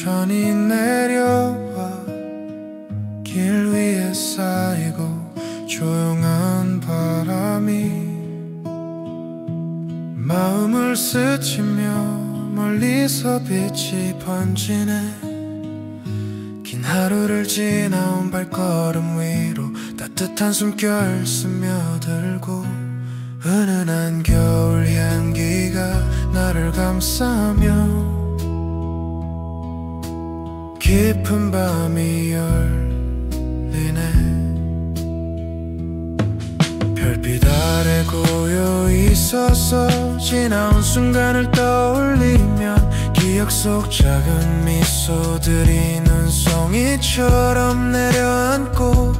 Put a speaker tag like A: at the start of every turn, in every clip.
A: 천천히 내려와 길 위에 쌓이고 조용한 바람이 마음을 스치며 멀리서 빛이 번지네. 긴 하루를 지나온 발걸음 위로 따뜻한 숨결 스며들고 은은한 겨울 향기가 나를 감싸며 깊은 밤이 열리네. 별빛 아래 고요 있어서 지나온 순간을 떠올리면 기억 속 작은 미소들이 눈송이처럼 내려앉고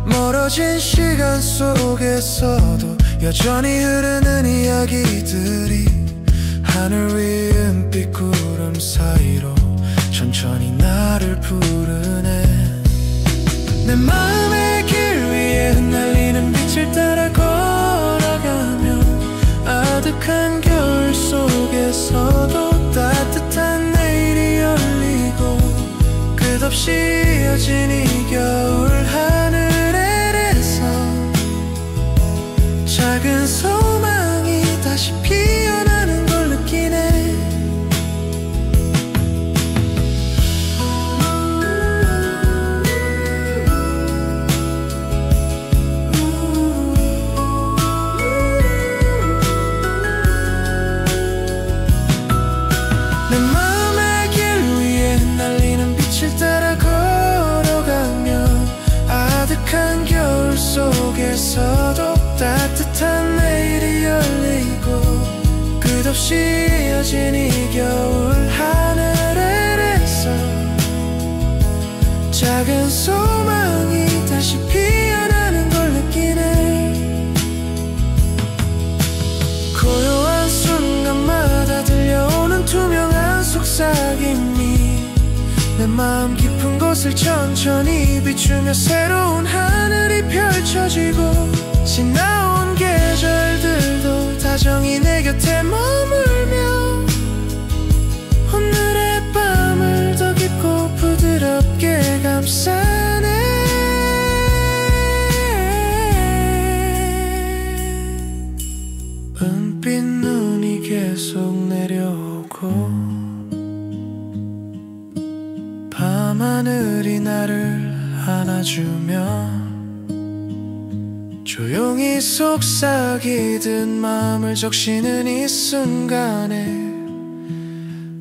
A: 멀어진 시간 속에서도 여전히 흐르는 이야기들이 하늘 위 은빛 구름 사이로 천천히 나를 부르네. 내 마음의 길 위에 흩날리는 빛을 따라 걸어가며 아득한 겨울 속에서도 따뜻한 내일이 열리고 끝없이 이어진 이 겨울 하늘 아래서 작은 소망이 다시 피어나는 걸 느끼네. 내 마음의 길 위에 흩날리는 빛을 따라 걸어가며 아득한 겨울 속에서도 따뜻한 내일이 열리고 끝없이 이어진 이 겨울 하늘 아래서 작은 소망이 다시 피어나는 걸 느끼네. 고요한 순간마다 들려오는 투명한 속삭임이 내 마음 깊은 곳을 천천히 비추며 새로운 하늘이 펼쳐지고 지나온 계절들도 다정히 내 곁에 머물며 오늘의 밤을 더 깊고 부드럽게 감싸네. 은빛 눈이 계속 내려오고 밤하늘이 나를 안아주며 조용히 속삭이듯 마음을 적시는 이 순간에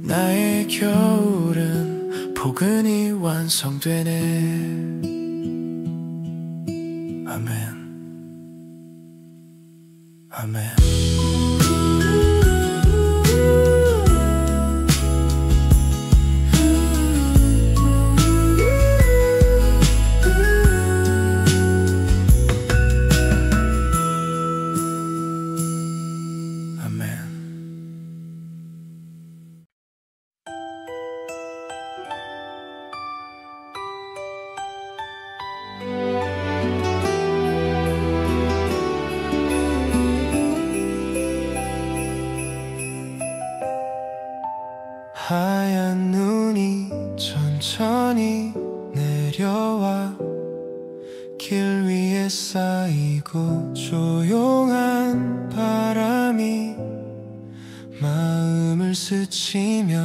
A: 나의 겨울은 포근히 완성되네. 아멘. 아멘. 하얀 눈이 천천히 내려와 길 위에 쌓이고 조용한 바람이 마음을 스치며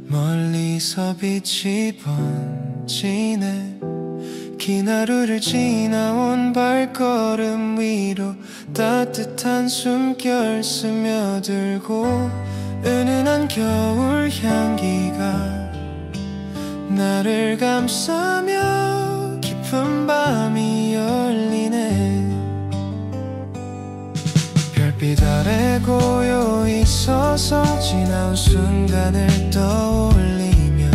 A: 멀리서 빛이 번지네. 긴 하루를 지나온 발걸음 위로 따뜻한 숨결 스며들고 은은한 겨울 향기가 나를 감싸며 깊은 밤이 열리네. 별빛 아래 고요 있어서 지나온 순간을 떠올리면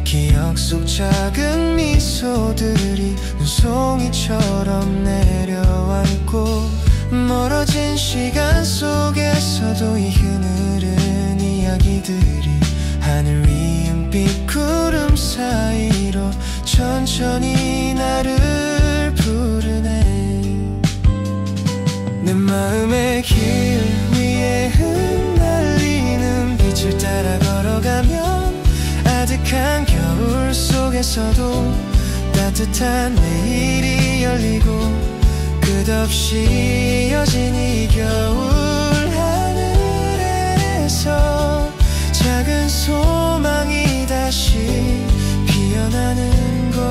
A: 기억 속 작은 미소들이 눈송이처럼 내려앉고 멀어진 시간 속에서도 이 흐르는 이야기들이 하늘 위 은빛 구름 사이로 천천히 나를 부르네. 내 마음의 길 위에 흩날리는 빛을 따라 걸어가면 아득한 속에서도 따뜻한 내일이 열리고 끝없이 이어진 이 겨울 하늘에서 작은 소망이 다시 피어나는 걸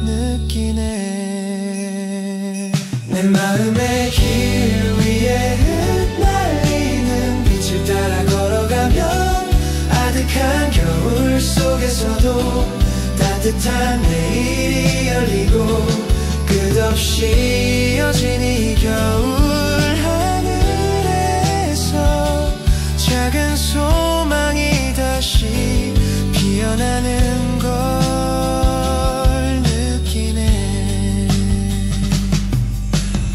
A: 느끼네. 내 마음의 길 위에 흩날리는 빛을 따라 걸어가면 아득한 겨울 속에서도 따뜻한 내일이 열리고 끝없이 이어진 이 겨울 하늘에서 작은 소망이 다시 피어나는 걸 느끼네.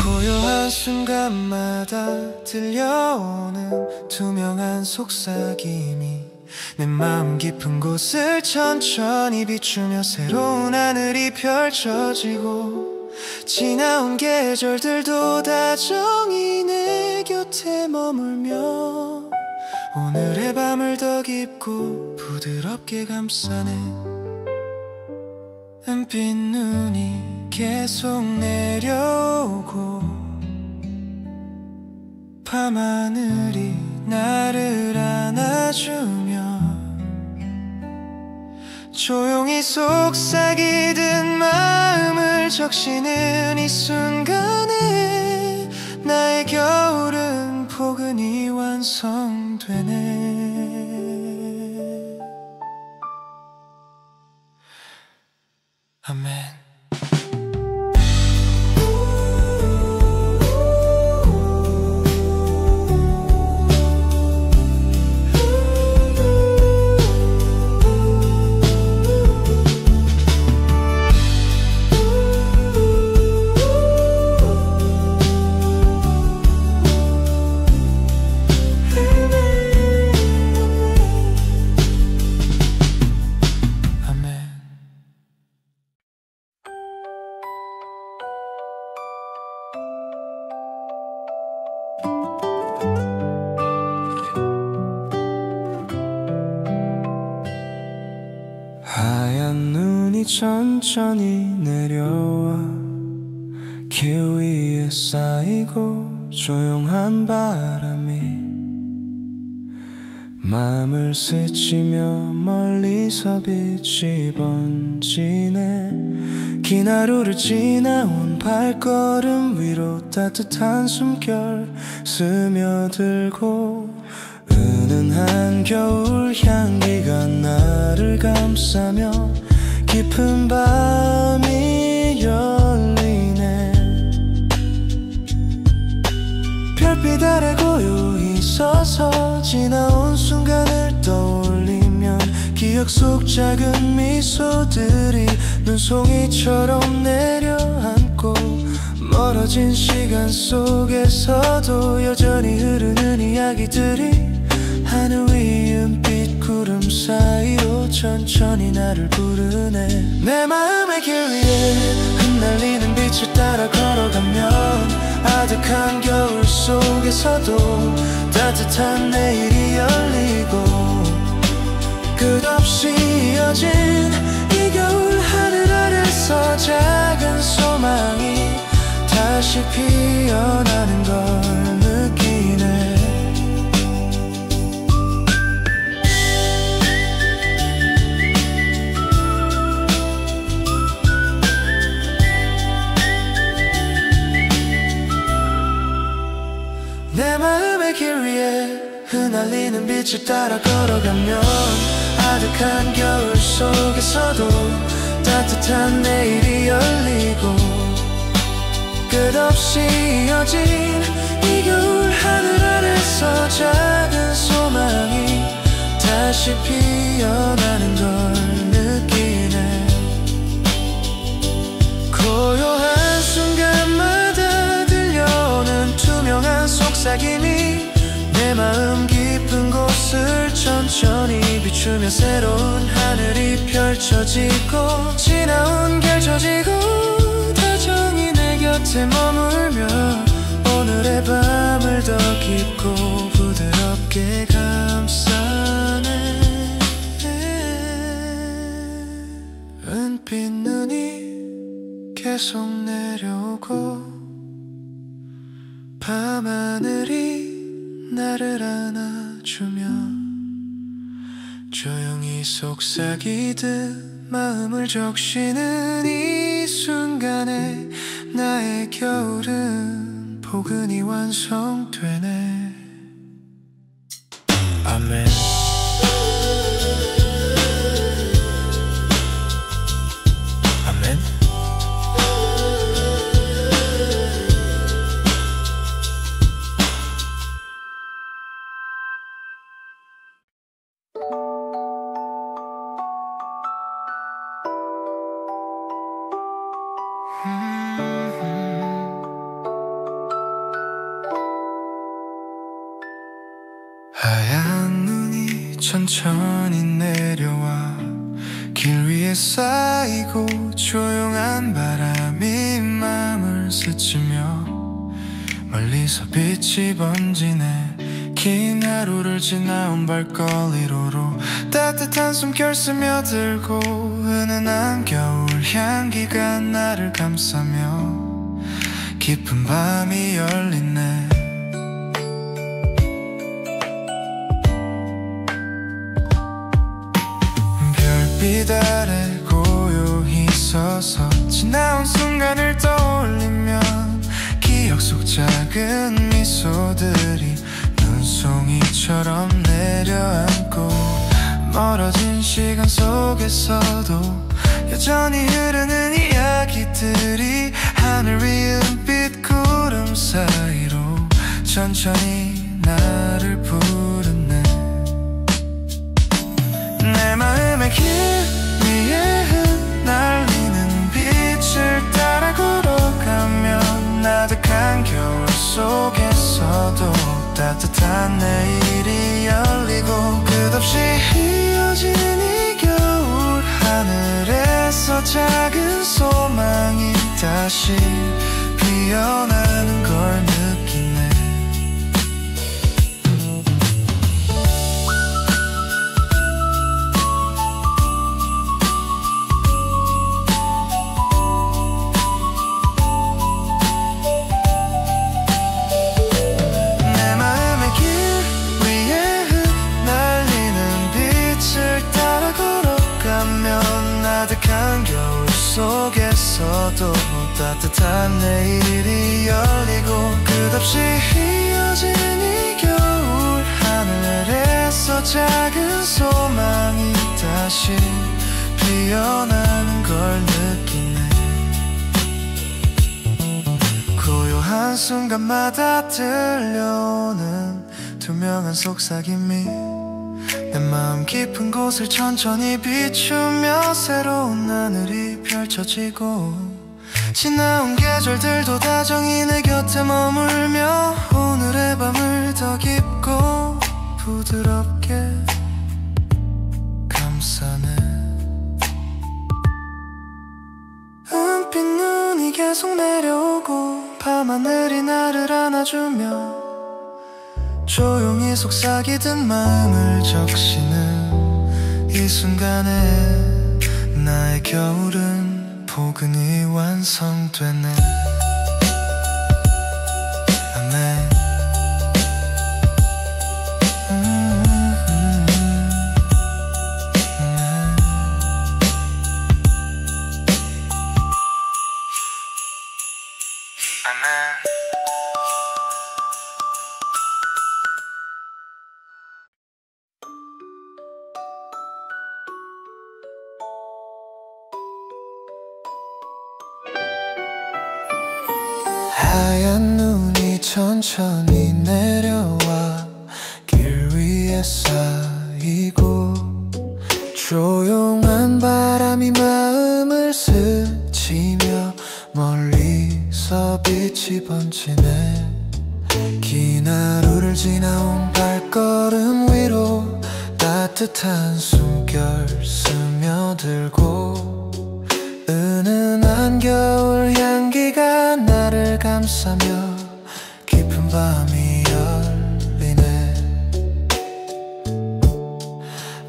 A: 고요한 순간마다 들려오는 투명한 속삭임이 내 마음 깊은 곳을 천천히 비추며 새로운 하늘이 펼쳐지고 지나온 계절들도 다정히 내 곁에 머물며 오늘의 밤을 더 깊고 부드럽게 감싸네. 은빛 눈이 계속 내려오고 밤하늘이 나를 안아주며 조용히 속삭이듯 마음을 적시는 이 순간에 나의 겨울은 포근히 완성되네. 아멘. 하얀 눈이 천천히 내려와 길 위에 쌓이고 조용한 바람이 마음을 스치며 멀리서 빛이 번지네. 긴 하루를 지나온 발걸음 위로 따뜻한 숨결 스며들고 은은한 겨울 향기가 나를 감싸며 깊은 밤이 열리네. 별빛 아래 고요히 서서 지나온 순간을 떠올리면 기억 속 작은 미소들이 눈송이처럼 내려앉고 멀어진 시간 속에서도 여전히 흐르는 이야기들이 하늘 위 은빛 구름 사이로 천천히 나를 부르네. 내 마음의 길 위에 흩날리는 빛을 따라 걸어가면 아득한 겨울 속에서도 따뜻한 내일이 열리고 끝없이 이어진 이 겨울 하늘 아래서 작은 소망이 다시 피어나는 걸 느끼네. 내 마음의 길 위에 흩날리는 빛을 따라 걸어가면 아득한 겨울 속에서도 따뜻한 내일이 열리고 끝없이 이어진 이 겨울 하늘 아래서 작은 소망이 다시 피어나는 걸 느끼네. 고요한 순간마다 들려오는 투명한 속삭임이 내 마음 깊은 곳을 천천히 비추며 새로운 하늘이 펼쳐지고 지나온 결쳐지고 다정히 내 곁에 머물며 오늘의 밤을 더 깊고 부드럽게 감싸네. 계속 내려오고 밤하늘이 나를 안아주면 조용히 속삭이듯 마음을 적시는 이 순간에 나의 겨울은 포근히 완성되네. 아멘. 아멘. 하얀 눈이 천천히 내려와 길 위에 쌓이고 조용한 바람이 맘을 스치며 멀리서 빛이 번지네. 긴 하루를 지나온 발걸이로로 따뜻한 숨결 스며들고 은은한 겨울 향기가 나를 감싸며 깊은 밤이 열리네. 별빛 아래 고요히 서서 지나온 순간을 떠올리면 기억 속 작은 미소들이 눈송이처럼 내려앉고 멀어진 시간 속에서도 여전히 흐르는 이야기들이 하늘 위 은빛 구름 사이로 천천히 나를 부르네. 내 마음의 길 위에 흩날리는 빛을 따라 걸어가면 나득한 겨울 속에서도 따뜻한 내일이 열리고 끝없이 이어지는 이 겨울 하늘에서 작은 소망이 다시 피어나는 걸 느끼네. 나득한 겨울 속에서도 따뜻한 내일이 열리고 끝없이 이어지는 이 겨울 하늘에서 작은 소망이 다시 피어나는 걸 느끼네. 고요한 순간마다 들려오는 투명한 속삭임이 내 마음 깊은 곳을 천천히 비추며 새로운 하늘이 펼쳐지고 지나온 계절들도 다정히 내 곁에 머물며 오늘의 밤을 더 깊고 부드럽게 감싸네. 은빛 눈이 계속 내려오고 밤하늘이 나를 안아주며 조용히 속삭이듯 마음을 적시는 이 순간에 나의 겨울은 포근히 완성되네. 아멘. 하얀 눈이 천천히 내려와 길 위에 쌓이고 조용한 바람이 마음을 스치며 멀리서 빛이 번지네. 긴 하루를 지나온 발걸음 위로 따뜻한 숨결 스며들고 은은한 겨울 향기가 나를 감싸며 깊은 밤이 열리네.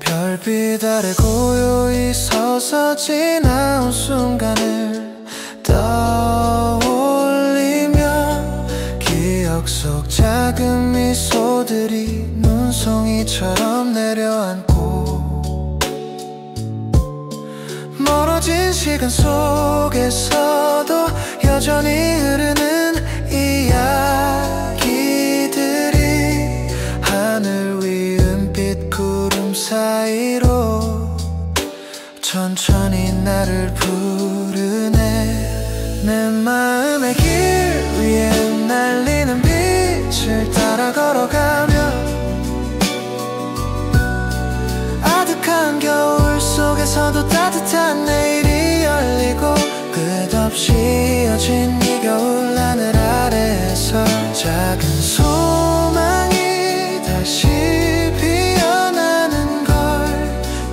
A: 별빛 아래 고요히 서서 지나온 순간을 소리처럼 내려앉고 멀어진 시간 속에서도 여전히 흐르는 이야기들이 하늘 위 은빛 구름 사이로 천천히 나를 부르네. 내 마음의 길 위에 날리는 빛을 따라 걸어가며 아득한 겨울 속에서도 따뜻한 내일이 열리고 끝없이 이어진 이 겨울 하늘 아래에서 작은 소망이 다시 피어나는 걸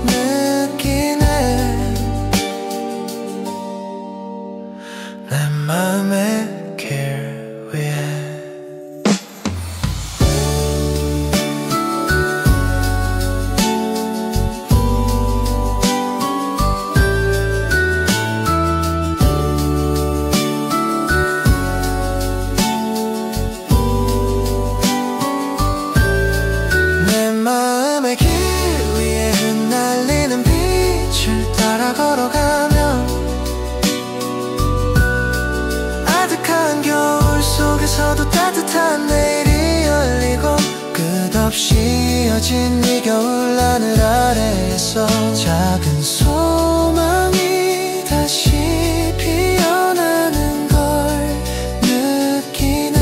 A: 느끼네. 내 마음의 길 위에 속에서도 따뜻한 내일이 열리고 끝없이 이어진 이 겨울 하늘 아래에서 작은 소망이 다시 피어나는 걸 느끼네.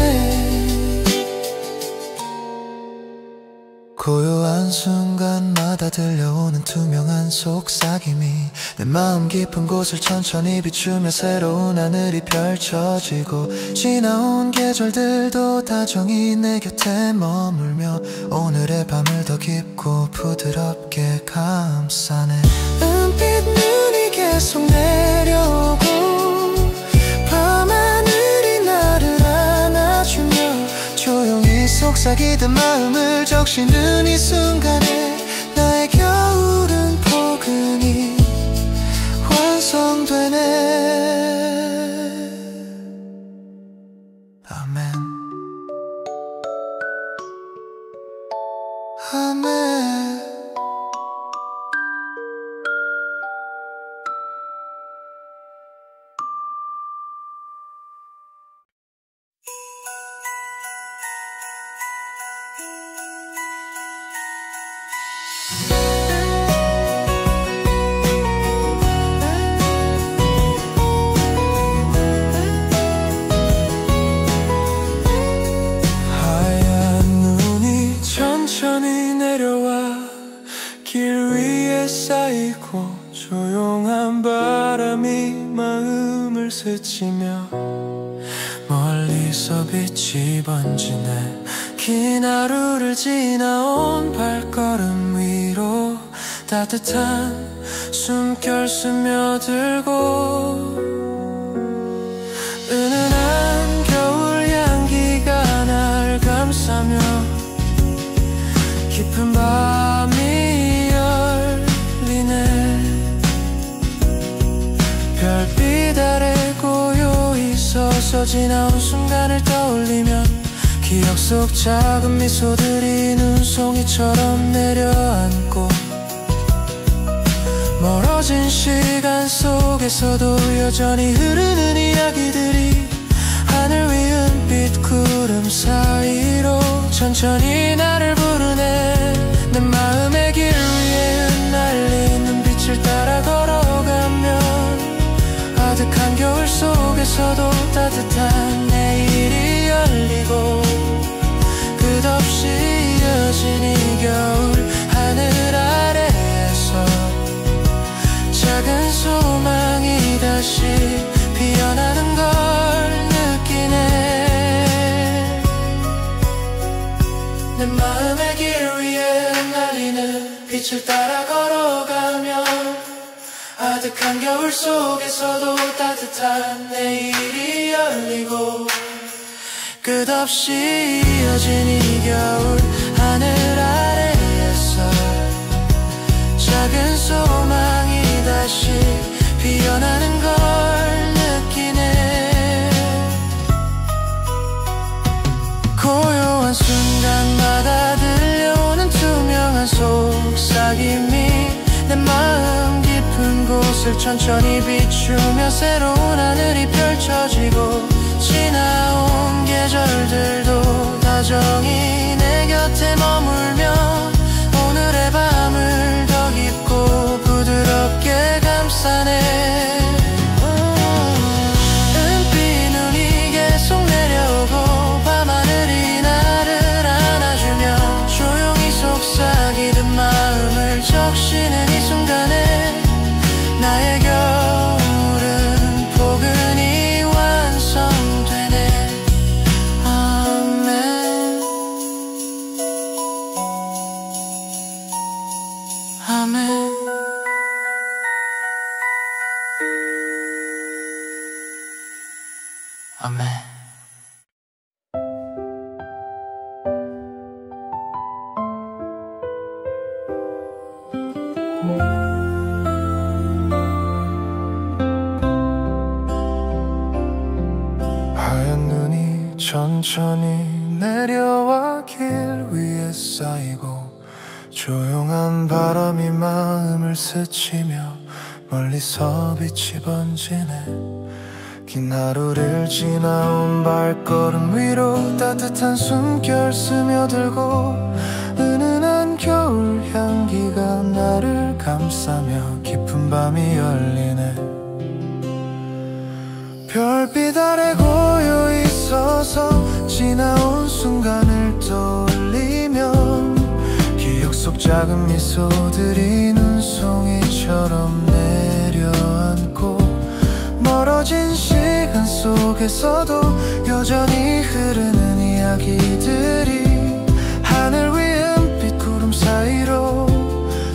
A: 고요한 순간마다 들려오는 투명한 속삭임이 내 마음 깊은 곳을 천천히 비추며 새로운 하늘이 펼쳐지고 지나온 계절들도 다정히 내 곁에 머물며 오늘의 밤을 더 깊고 부드럽게 감싸네. 은빛 눈이 계속 내려오고 밤하늘이 나를 안아주며 조용히 속삭이던 마음을 적시는 이 순간에 나의 겨울은 포근히 완성되네. 아멘. 아멘. 조용한 바람이 마음을 스치며 멀리서 빛이 번지네. 긴 하루를 지나온 발걸음 위로 따뜻한 숨결 스며들고 은은한 겨울 향기가 날 감싸며 깊은 밤이 열리네. 별빛 아래 고요히 서서 지나온 순간을 떠올리면 기억 속 작은 미소들이 눈송이처럼 내려앉고 멀어진 시간 속에서도 여전히 흐르는 이야기들이 하늘 위 은빛 구름 사이로 천천히 나를 부르네. 내 마음의 길 위에 흩날리는 빛을 따라 걸어가면 아득한 겨울 속에서도 따뜻한 내일이 열리고 끝없이 이어진 이 겨울 하늘 아래에서 작은 소망이 다시 피어나는 걸 느끼네. 내 마음의 길 위에 날리는 빛을 따라 걸어가면 아득한 겨울 속에서도 따뜻한 내일이 열리고 끝없이 이어진 이 겨울 하늘 아래에서 작은 소망이 다시 피어나는 걸 느끼네. 고요한 순간마다 들려오는 투명한 내 마음 깊은 곳을 천천히 비추며 새로운 하늘이 펼쳐지고 지나온 계절들도 다정히 내 곁에 머물며 오늘의 밤을 더 깊고 부드럽게 감싸네. 은빛 눈이 계속 내려오고 밤하늘이 나를 안아주며 조용히 속삭이듯 마음을 적시는 이 순간에 나의 겨울은 포근히 완성되네. 아멘 아멘. 아멘. 하얀 눈이 천천히 내려와 길 위에 쌓이고 조용한 바람이 마음을 스치며 멀리서 빛이 번지네. 긴 하루를 지나온 발걸음 위로 따뜻한 숨결 스며들고 은은한 겨울 향기가 나를 감싸며 깊은 밤이 열리네. 별빛 아래 고요 있어서 지나온 순간을 떠올리며 기억 속 작은 미소들이 눈송이처럼 내려앉고 멀어진 시간 속에서도 여전히 흐르는 이야기들이 하늘 위 은빛 구름 사이로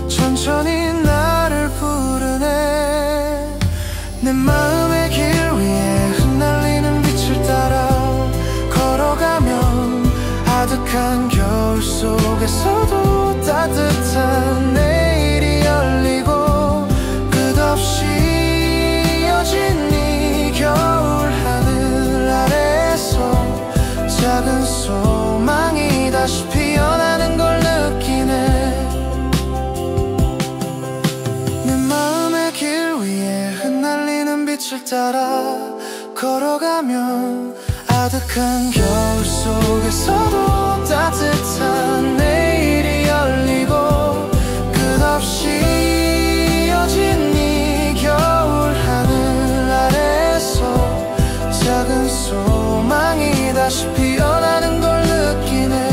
A: 천천히 나를 부르네. 내 마음의 길 위에 흩날리는 빛을 따라 걸어가면 아득한 겨울 속에서도 따뜻한 내일이 열리고 끝없이 이어진 이 겨울 하늘 아래에서 작은 소망이 다시 피어나는 걸 느끼네. 내 마음의 길 위에 흩날리는 빛을 따라 걸어가면 아득한 겨울 속에서도 따뜻한 내일이 열리고 끝없이 이어진 이 겨울 하늘 아래에서 작은 소망이 다시 피어나는 걸 느끼네.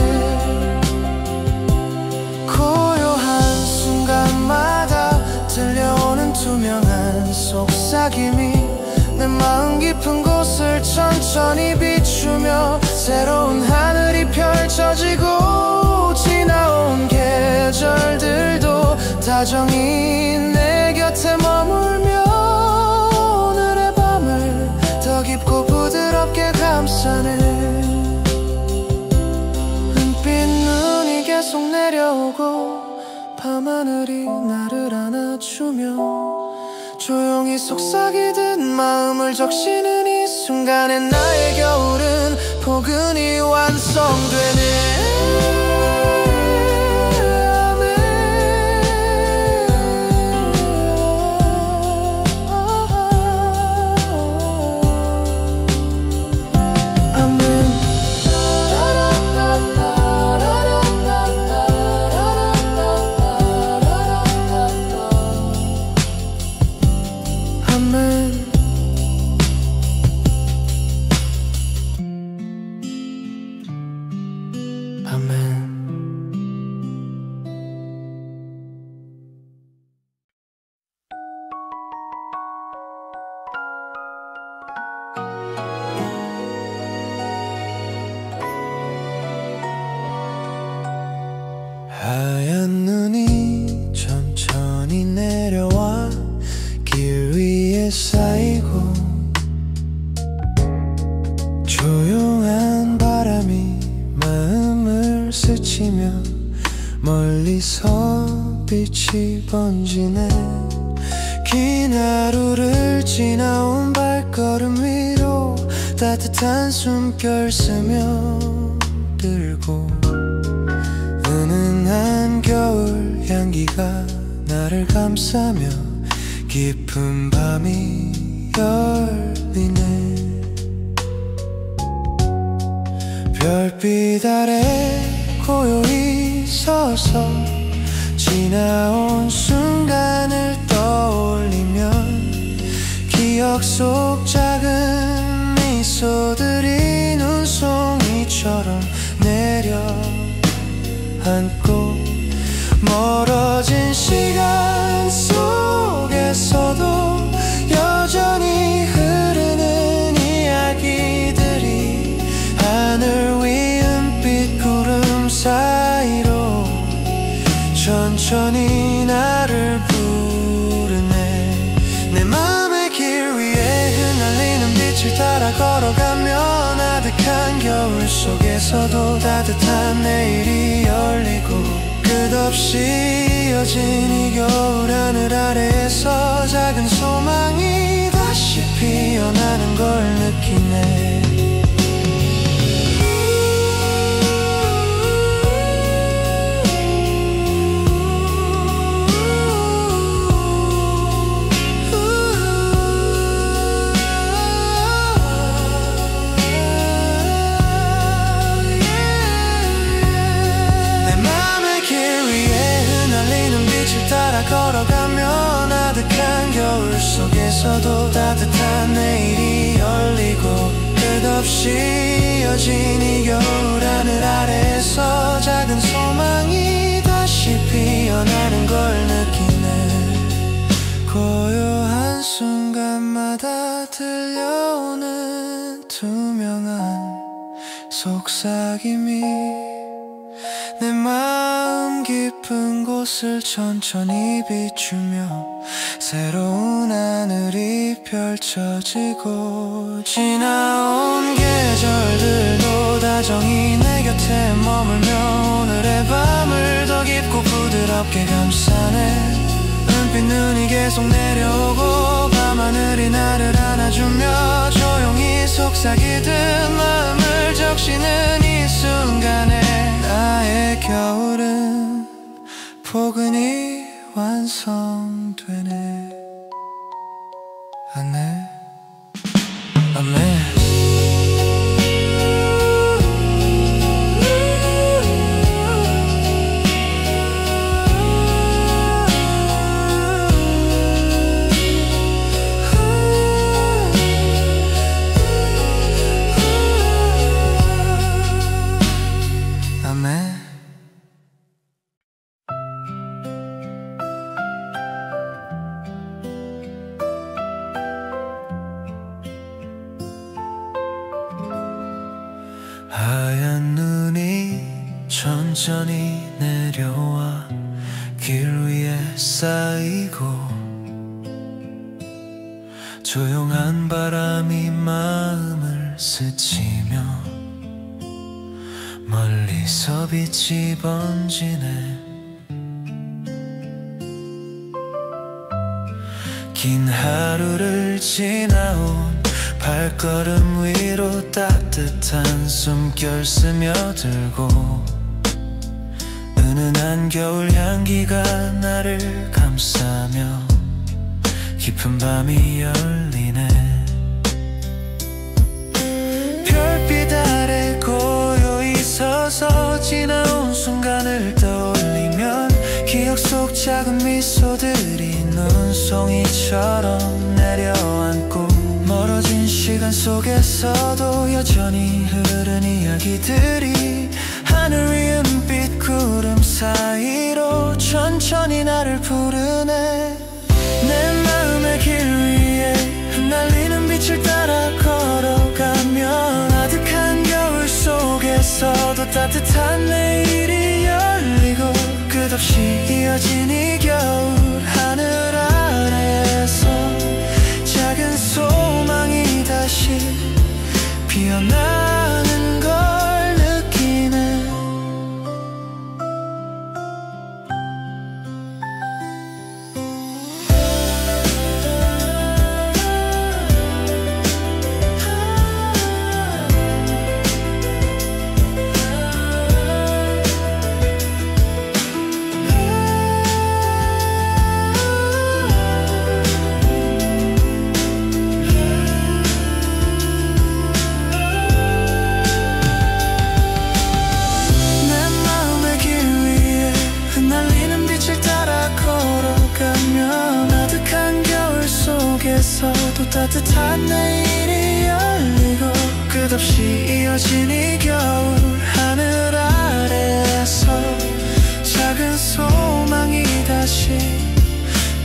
A: 고요한 순간마다 들려오는 투명한 속삭임이 내 마음 깊은 곳을 천천히 비추며 새로운 하늘이 펼쳐지고 지나온 계절들도 다정히 내 곁에 머물며 오늘의 밤을 더 깊고 부드럽게 감싸네. 은빛 눈이 계속 내려오고 밤하늘이 나를 안아주며 조용히 속삭이듯 마음을 적시는 이 순간에 나의 겨울은 포근히 완성되네. 하얀 눈이 천천히 내려와 길 위에 쌓이고 조용한 바람이 마음을 스치며 멀리서 빛이 번지네. 긴 하루를 지나온 발걸음 위로 따뜻한 숨결 스며들고 은은한 겨울 향기가 나를 감싸며 깊은 밤이 열리네. 별빛 아래 고요히 서서 지나온 순간을 떠올리면 기억 속 작은 미소들이 눈송이처럼 내려앉고 멀어진 시간 속에서도 여전히 흐르는 이야기들이 하늘 위 은빛 구름 사이로 천천히 나를 부르네. 내 맘의 길 위에 흩날리는 빛을 따라 걸어가며 아득한 겨울 속에서도 따뜻한 내일이 열리고 끝없이 이어진 이 겨울 하늘 아래에서 작은 소망이 다시 피어나는 걸 느끼네. 걸어가면 아득한 겨울 속에서도 따뜻한 내일이 열리고 끝없이 이어진 이 겨울 하늘 아래에서 작은 소망이 다시 피어나는 걸 느끼네. 고요한 순간마다 들려오는 투명한 속삭임이 내 마음 깊은 곳을 천천히 비추며 새로운 하늘이 펼쳐지고 지나온 계절들도 다정히 내 곁에 머물며 오늘의 밤을 더 깊고 부드럽게 감싸네. 은빛 눈이 계속 내려오고 밤하늘이 나를 안아주며 조용히 속삭이듯 마음을 적시는 이 순간에 나의 겨울은 포근히 완성되네. 아멘 아멘. 하얀 눈이 천천히 내려와 길 위에 쌓이고 조용한 바람이 마음을 스치며 멀리서 빛이 번지네. 긴 하루를 지나온 발걸음 위로 따뜻한 숨결 스며들고 은은한 겨울 향기가 나를 감싸며 깊은 밤이 열리네. 별빛 아래 고요히 서서 지나온 순간을 떠올리면 기억 속 작은 미소들이 눈송이처럼 내려앉고 멀어진 시간 속에서도 여전히 흐르는 이야기들이 하늘 위 은빛 구름 사이로 천천히 나를 부르네. 내 마음의 길 위에 흩날리는 빛을 따라 걸어가면 아득한 겨울 속에서도 따뜻한 내일이 열리고 끝없이 이어진 이 겨울 하늘 아래에서 작은 소망이 다시 피어나는 걸 느끼네. 따뜻한 내일이 열리고 끝없이 이어진 이 겨울 하늘 아래에서 작은 소망이 다시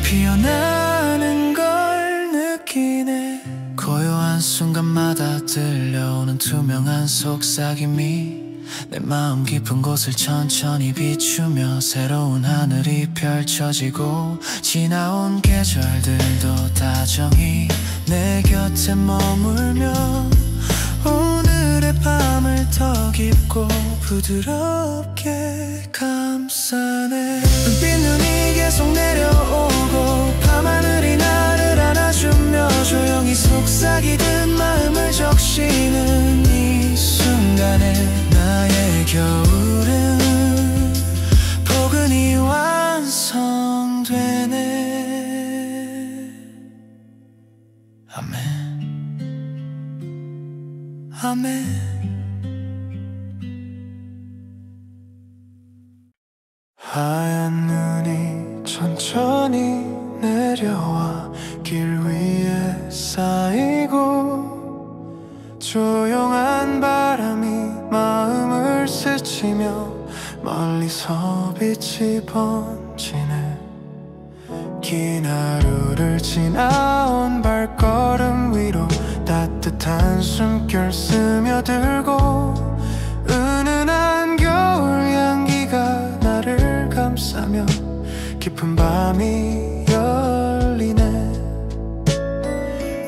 A: 피어나는 걸 느끼네. 고요한 순간마다 들려오는 투명한 속삭임이 내 마음 깊은 곳을 천천히 비추며 새로운 하늘이 펼쳐지고 지나온 계절들도 다정히 내 곁에 머물며 오늘의 밤을 더 깊고 부드럽게 감싸네. 눈빛 눈이 계속 내려오고 밤하늘이 나를 안아주며 조용히 속삭이듯 마음을 적시는 이 순간에 나의 겨울은 포근히 완성되네. 아멘 아멘. 하얀 눈이 천천히 내려와 길 위에 쌓이고 조용한 바람이 마음을 스치며 멀리서 빛이 번지네. 긴 하루를 지나온 발걸음 위로 따뜻한 숨결 스며들고 은은한 겨울 향기가 나를 감싸며 깊은 밤이 열리네.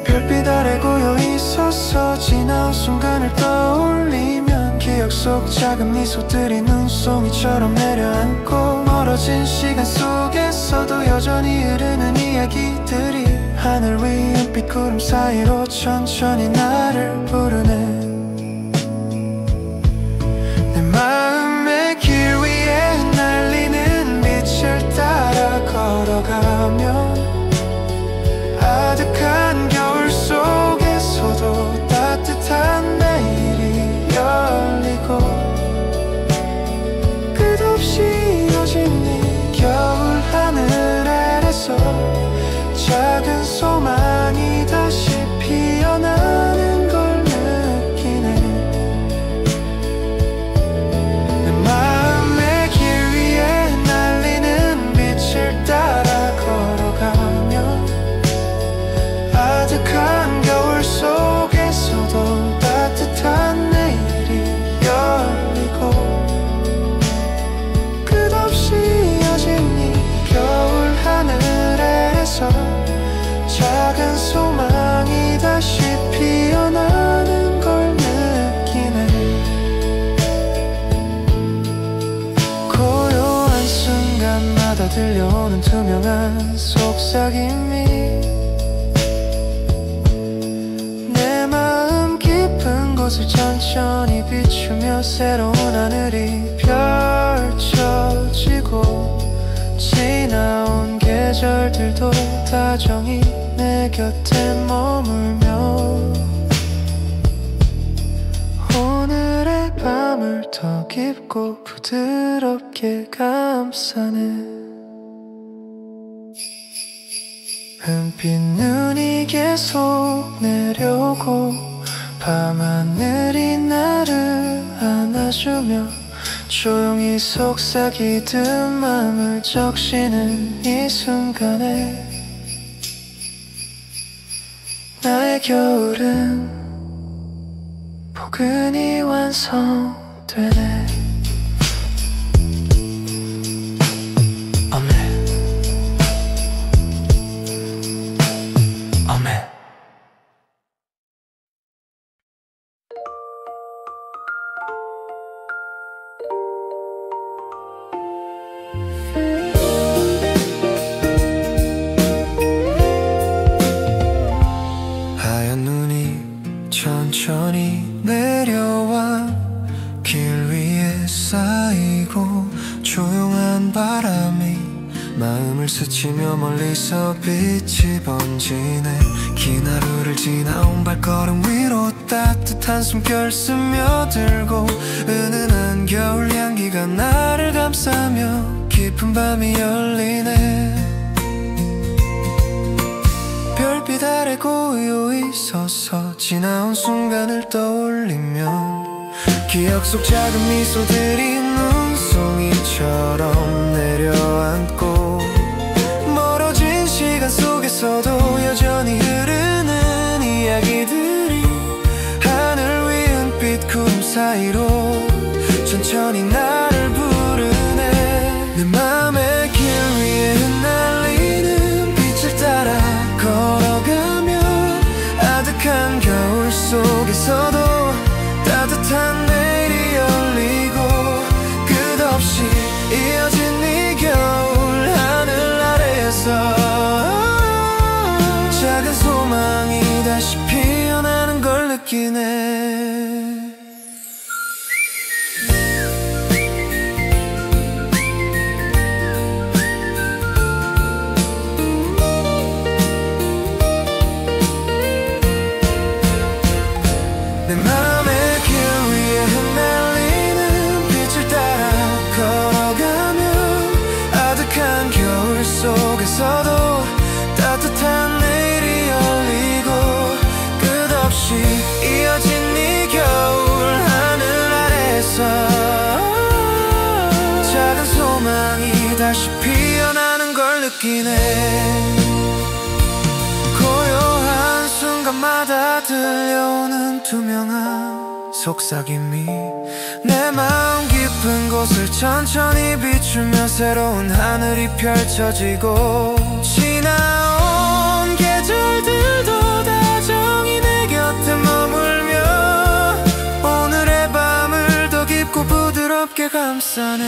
A: 별빛 아래 고요히 서서 지나온 순간을 떠올리면 기억 속 작은 미소들이 눈송이처럼 내려앉고 멀어진 시간 속에서도 여전히 흐르는 이야기들이 하늘 위 은빛 구름 사이로 천천히 나를 부르네. 내 마음의 길 위에 날리는 빛을 따라 걸어가며 아득한 겨울 속에서도 따뜻한 내일이 열리고 끝없이 이어진 이 겨울 하늘 아래서 작은 소망이 다시 피어나는 걸 느끼네. 내 마음의 길 위에 날리는 빛을 따라 걸어가며 아득한 겨울 속에서도 따뜻한 내일이 열리고 끝없이 이어진 이 겨울 하늘 아래서 작은 소망이 다시 피어나는 걸 느끼네. 고요한 순간마다 들려오는 투명한 속삭임이 내 마음 깊은 곳을 천천히 비추며 새로운 하늘이 펼쳐지고 지나온 계절들도 다정히 내 곁에 머물며 오늘의 밤을 더 깊고 부드럽게 감싸네. 은빛 눈이 계속 내려오고 밤하늘이 나를 안아주며 조용히 속삭이듯 마음을 적시는 이 순간에 나의 겨울은 포근히 완성되네. 아멘 아멘. 천천히 내려와 길 위에 쌓이고 조용한 바람이 마음을 스치며 멀리서 빛이 번지네. 긴 하루를 지나온 발걸음 위로 따뜻한 숨결 스며들고 은은한 겨울 향기가 나를 감싸며 깊은 밤이 열리네. 별빛 아래 아래 고요히 서서 지나온 순간을 떠올리면 기억 속 작은 미소들이 눈송이처럼 내려앉고 멀어진 시간 속에서도 여전히 흐르는 이야기들이 하늘 위 은빛 구름 사이로 천천히 나를 부르네. 내 맘의 길 위에 흩날리는 빛을 따라 걸어가며 아득한 겨울 속에서도 따뜻한 내일이 열리고 끝없이 이어진 이 겨울 하늘 아래에서 작은 소망이 다시 피어나는 걸 느끼네. 내 맘의 길 위에 흩날리는 빛을 따라 걸어가며 아득한 겨울 속에서도 따뜻한 내일이 열리고 끝없이 이어진 이 겨울 하늘 아래에서 작은 소망이 다시 피어나는 걸 느끼네. 고요한 순간마다 들려오는 투명한 속삭임이 내 마음 깊은 곳을 천천히 비추며 새로운 하늘이 펼쳐지고 지나온 계절들도 다정히 내 곁에 머물며 오늘의 밤을 더 깊고 부드럽게 감싸네.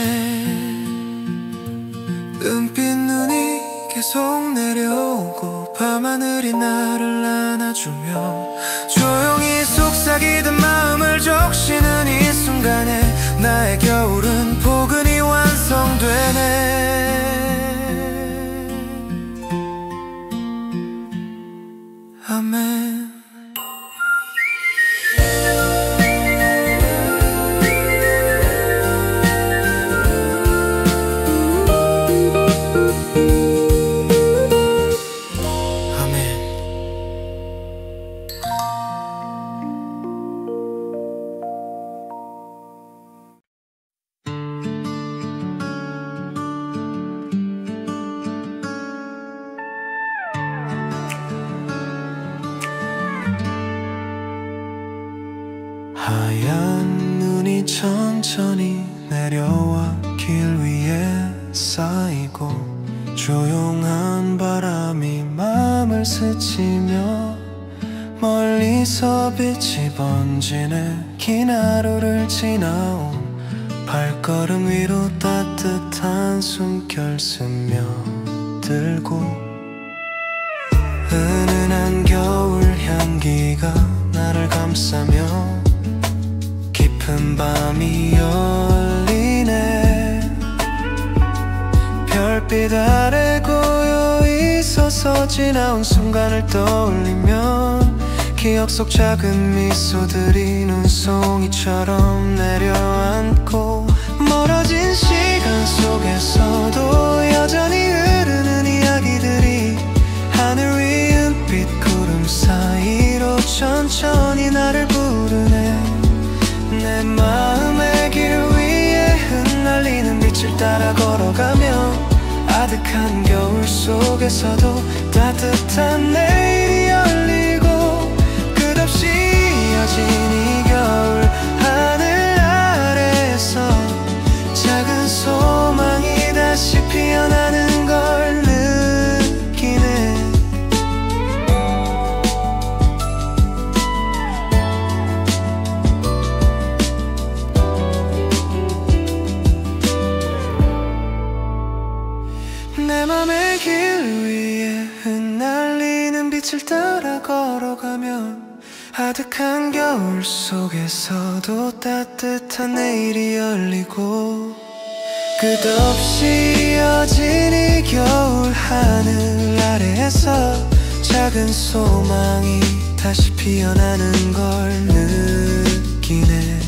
A: 은빛 눈이 계속 내려오고 밤하늘이 나를 안아주며 조용히 속삭이던 마음을 적시는 이 순간에 나의 겨울은 포근히 완성되네. 아멘. 하얀 눈이 천천히 내려와 길 위에 쌓이고 조용한 바람이 마음을 스치며 멀리서 빛이 번지네. 긴 하루를 지나온 발걸음 위로 따뜻한 숨결 스며들고 은은한 겨울 향기가 나를 감싸며 깊은 밤이 열리네. 별빛 아래 고요히 서서 지나온 순간을 떠올리면 기억 속 작은 미소들이 눈송이처럼 내려앉고 멀어진 시간 속에서도 여전히 흐르는 이야기들이 하늘 위 은빛 구름 사이로 천천히 나를 부르네. 내 마음의 길 위에 흩날리는 빛을 따라 걸어가며 아득한 겨울 속에서도 따뜻한 내일이 열리고 끝없이 이어진 이 겨울 하늘 아래에서 작은 소망이 다시 피어나는 걸 느끼네. 내 맘의 길 위에 흩날리는 빛을 따라 걸어가면 아득한 겨울 속에서도 따뜻한 내일이 열리고 끝없이 이어진 이 겨울 하늘 아래에서 작은 소망이 다시 피어나는 걸 느끼네.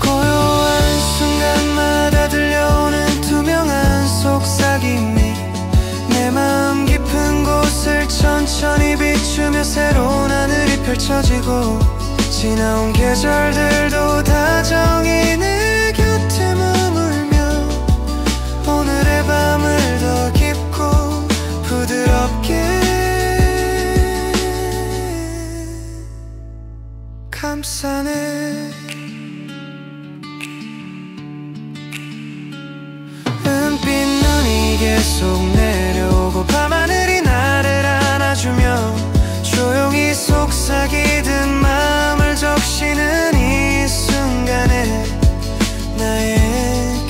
A: 고요한 순간마다 들려오는 투명한 속삭임이 내 마음 깊은 곳을 천천히 비추며 새로운 펼쳐지고 지나온 계절들도 다정히 내 곁에 머물며 오늘의 밤을 더 깊고 부드럽게 감싸네. 은빛 눈이 계속 내려오고 밤하늘이 나를 안아주며 조용히 속삭이듯 마음을 적시는 이 순간에 나의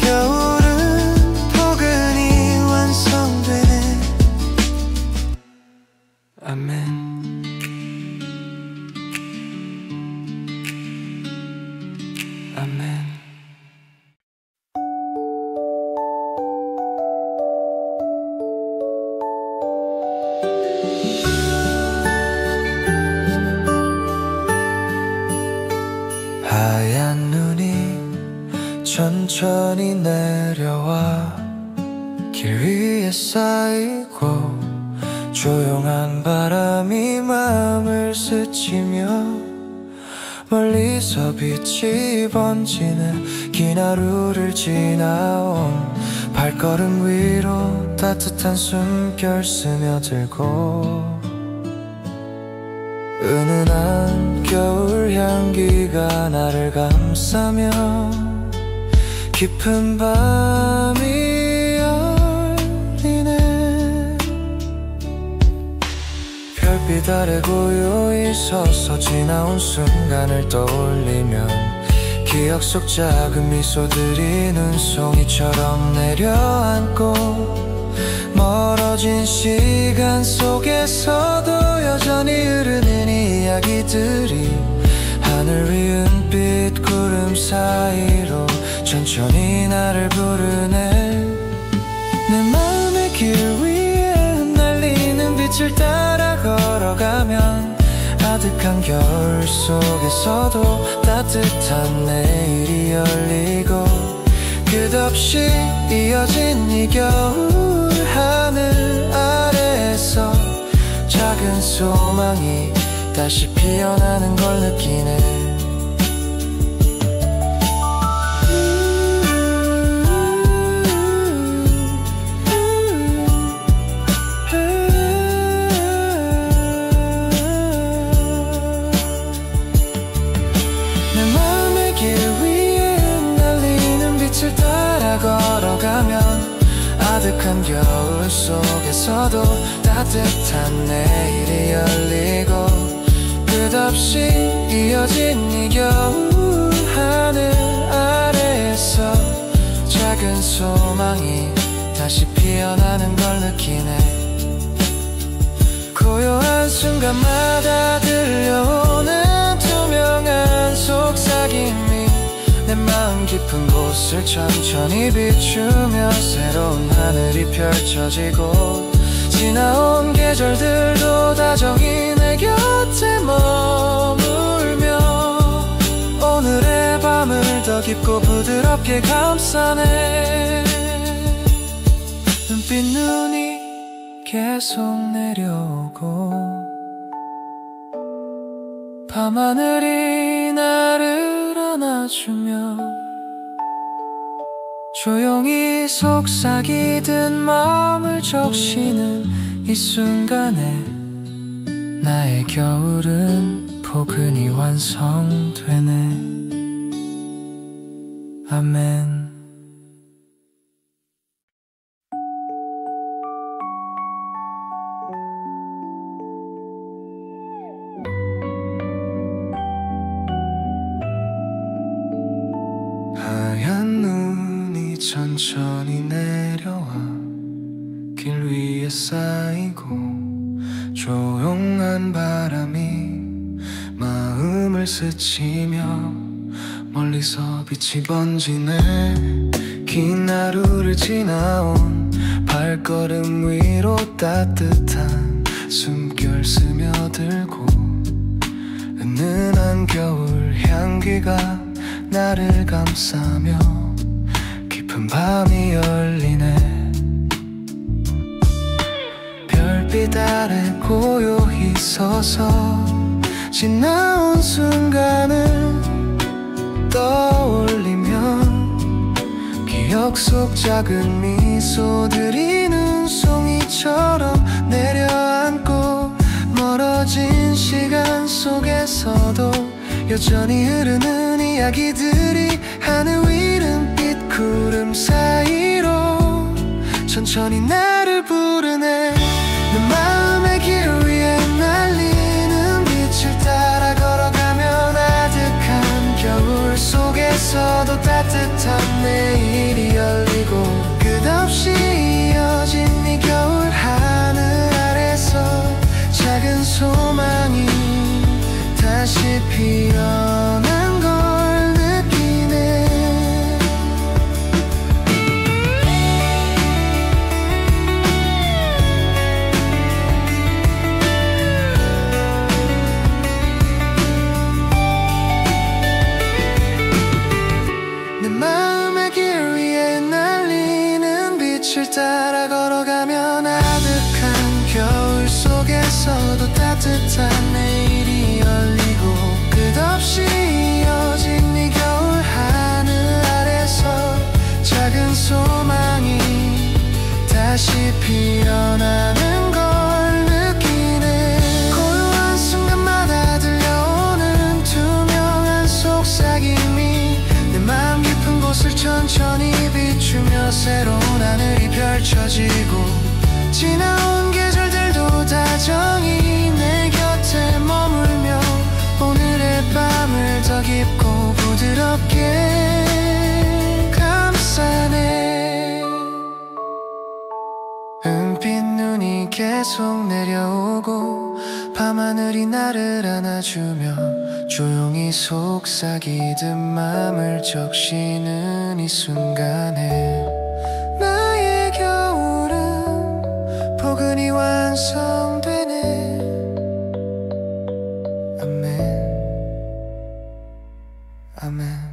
A: 겨울은 포근히 완성되네. 아멘. 아멘. 하얀 눈이 천천히 내려와 길 위에 쌓이고 조용한 바람이 마음을 스치며 멀리서 빛이 번지는 긴 하루를 지나온 발걸음 위로 따뜻한 숨결 스며들고 은은한 겨울 향기가 나를 감싸며 깊은 밤이 열리네. 별빛 아래 고요히 서서 지나온 순간을 떠올리면 기억 속 작은 미소들이 눈송이처럼 내려앉고 멀어진 시간 속에서도 여전히 흐르는 이야기들이 하늘 위 은빛 구름 사이로 천천히 나를 부르네. 내 마음의 길 위에 흩날리는 빛을 따라 걸어가면 아득한 겨울 속에서도 따뜻한 내일이 열리고 끝없이 이어진 이 겨울 하늘 아래에서 작은 소망이 다시 피어나는 걸 느끼네. 내 마음의 길 위에 흩날리는 빛을 따라 걸어가면 아득한 겨울 속에서도 따뜻한 내일이 열리고 끝없이 이어진 이 겨울 하늘 아래에서 작은 소망이 다시 피어나는 걸 느끼네. 고요한 순간마다 들려오는 투명한 속삭임이 내 마음 깊은 곳을 천천히 비추며 새로운 하늘이 펼쳐지고 지나온 계절들도 다정히 내 곁에 머물며 오늘의 밤을 더 깊고 부드럽게 감싸네. 은빛 눈이 계속 내려오고 밤하늘이 나를 안아주며 조용히 속삭이듯 마음을 적시는 이 순간에 나의 겨울은 포근히 완성되네. 아멘. 하얀 눈이 천천히 내려와 길 위에 쌓이고 조용한 바람이 마음을 스치며 멀리서 빛이 번지네. 긴 하루를 지나온 발걸음 위로 따뜻한 숨결 스며들고 은은한 겨울 향기가 나를 감싸며 깊은 밤이 열리네. 별빛 아래 고요히 서서 지나온 순간을 떠올리면 기억 속 작은 미소들이 눈송이처럼 내려앉고 멀어진 시간 속에서도 여전히 흐르는 이야기들이 하늘 위는 빛 구름 사이로 천천히 나를 부르네. 내 마음의 길 위에 날리는 빛을 따라 걸어가면 아득한 겨울 속에서도 따뜻한 내일이 열리고 끝없이 이어진 이 겨울 하늘 아래서 작은 소망이 다시 피어난 걸 느끼네. 내 마음의 길 위에 날리는 빛을 따라 걸어가면 아득한 겨울 속에서도 따뜻한 내일이 열리고 끝없이 이어진 이 겨울 하늘 아래서 작은 소망이 다시 피어나는 걸 느끼네. 고요한 순간마다 들려오는 투명한 속삭임이 내 마음 깊은 곳을 천천히 비추며 새로운 하늘이 펼쳐지고 지나온 계절들도 다정히 내 곁에 머물며 오늘의 밤을 더 깊고 부드럽게 감싸네. 은빛 눈이 계속 내려오고 밤하늘이 나를 안아주며 조용히 속삭이듯 맘을 적시는 이 순간에 나의 겨울은 포근히 완성되네. 아멘 아멘.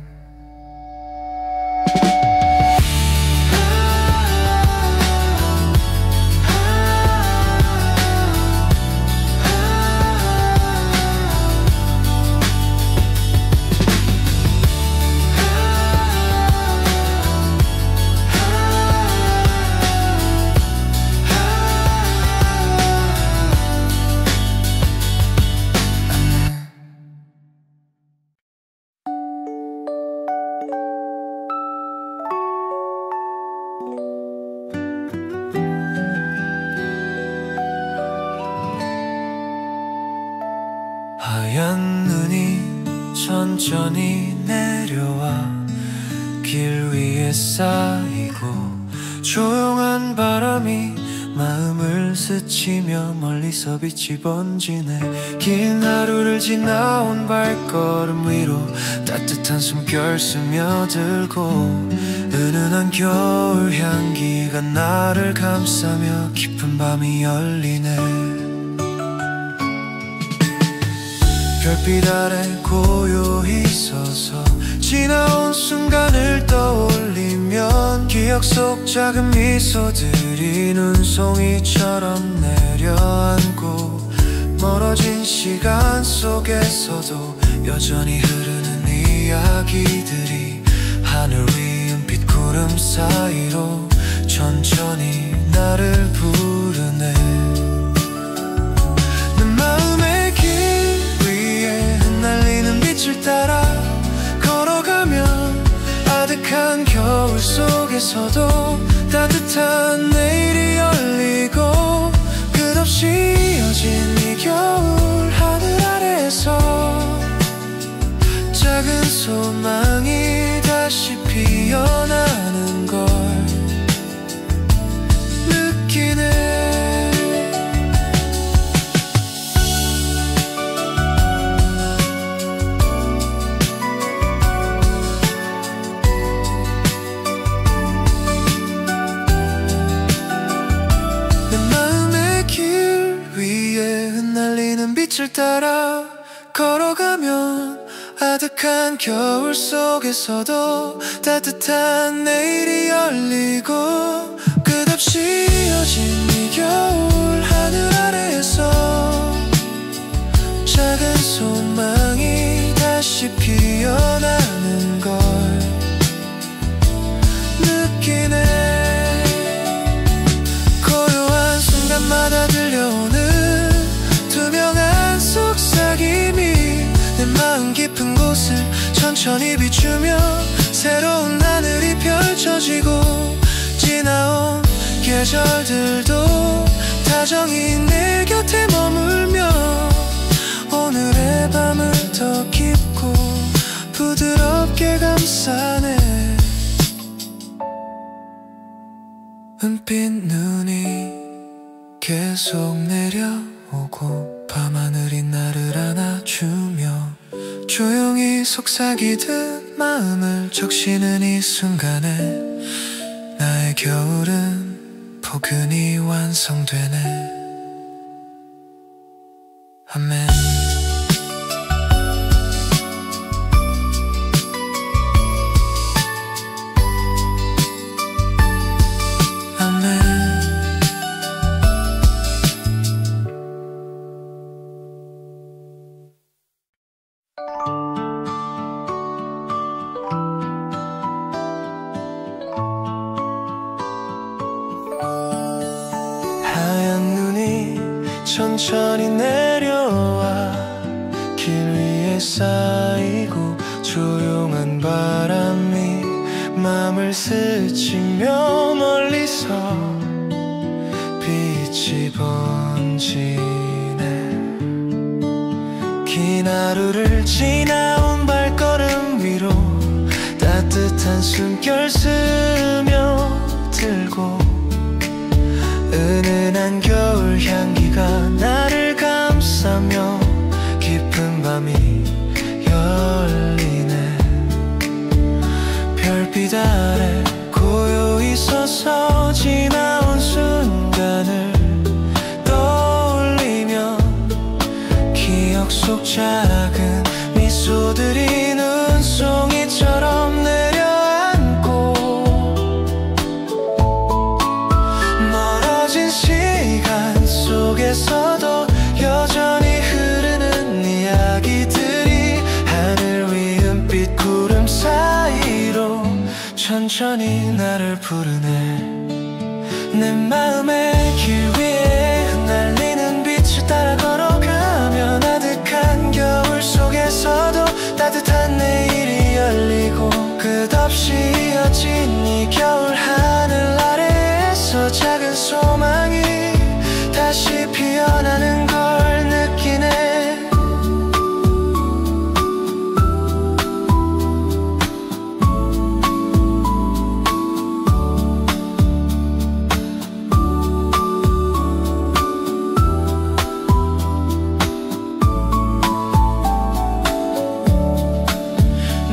A: 하얀 눈이 천천히 내려와 길 위에 쌓이고 조용한 바람이 마음을 스치며 멀리서 빛이 번지네. 긴 하루를 지나온 발걸음 위로 따뜻한 숨결 스며들고 은은한 겨울 향기가 나를 감싸며 깊은 밤이 열리네. 별빛 아래 고요히 서서 지나온 순간을 떠올리면 기억 속 작은 미소들이 눈송이처럼 내려앉고 멀어진 시간 속에서도 여전히 흐르는 이야기들이 하늘 위 은빛 구름 사이로 천천히 나를 부르네. 내 마음의 길 위에 흩날리는 빛을 따라 걸어가면 아득한 겨울 속에서도 따뜻한 내일이 열리고 끝없이 이어진 이 겨울 하늘 아래서 작은 소망이 다시 피어나는 걸 느끼네. 빛을 따라 걸어가면 아득한 겨울 속에서도 따뜻한 내일이 열리고 끝없이 이어진 이 겨울 하늘 아래에서 작은 소리 곳을 천천히 비추며 새로운 하늘이 펼쳐지고 지나온 계절들도 다정히 내 곁에 머물며 오늘의 밤을 더 깊고 부드럽게 감싸네. 은빛 눈이 계속 내려오고 밤하늘이 나를 안아주며 조용히 속삭이듯 마음을 적시는 이 순간에 나의 겨울은 포근히 완성되네. 아멘. 천천히 내려와 길 위에 쌓이고 조용한 바람이 맘을 스치며 멀리서 빛이 번지네. 긴 하루를 지나온 발걸음 위로 따뜻한 숨결 스며들고 은은한 겨울 향기가 나를 감싸며 깊은 밤이 열리네. 별빛 아래 고요히 서서 지나온 순간을 떠올리며 기억 속 작은 미소들이 눈송이처럼 내려앉고 멀어진 시간 속에서도 여전히 흐르는 이야기들이 하늘 위 은빛 구름 사이로 천천히 나를 부르네. 내 마음의 길 위에 흩날리는 빛을 따라 걸어가며 아득한 겨울 속에서도 따뜻한 내일이 열리고 끝없이 이어진 이 겨울 하늘 아래에서 작은 소망이 다시 피어나는 걸 느끼네.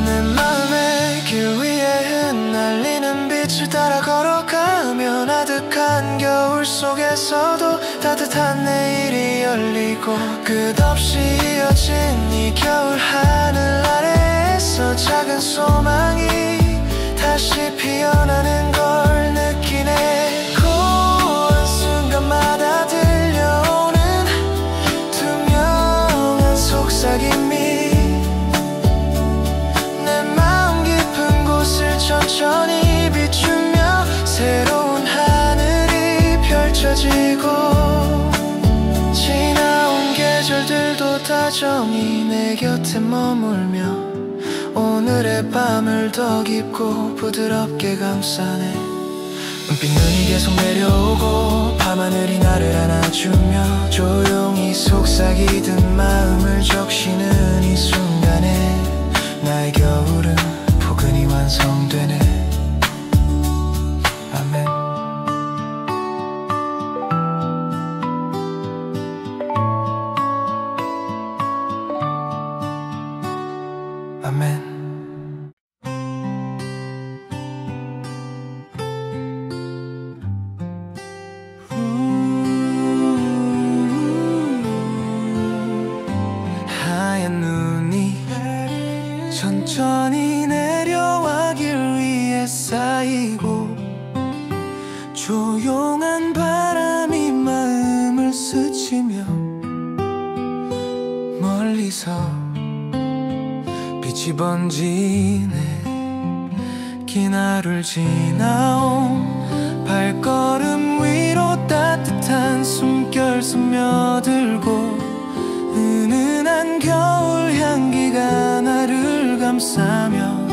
A: 내 마음의 길 위에 흩날리는 빛을 따라 걸어가며 아득한 겨울 속에서도 따뜻한 내일이 열리고 끝없이 이어진 이 겨울 하늘 아래에서 작은 소망이 다시 피어나는 걸 느끼네. 고운 순간마다 들려오는 투명한 속삭임이 내 마음 깊은 곳을 천천히 비추며 새로운 하늘이 펼쳐지고 지나온 계절들도 다정히 내 곁에 머물며 오늘의 밤을 더 깊고 부드럽게 감싸네. 은빛 눈이 계속 내려오고 밤하늘이 나를 안아주며 조용히 속삭이듯 마음을 적시는 이 순간에 나의 겨울은 포근히 완성되네. 아멘. 아멘. 하얀 눈이 천천히 내려와 길 위에 쌓이고 조용한 바람이 마음을 스치며 멀리서 빛이 번지네. 긴 하루를 지나온 발걸음 위로 따뜻한 숨결 스며들고 은은한 겨울 향기가 나를 감싸며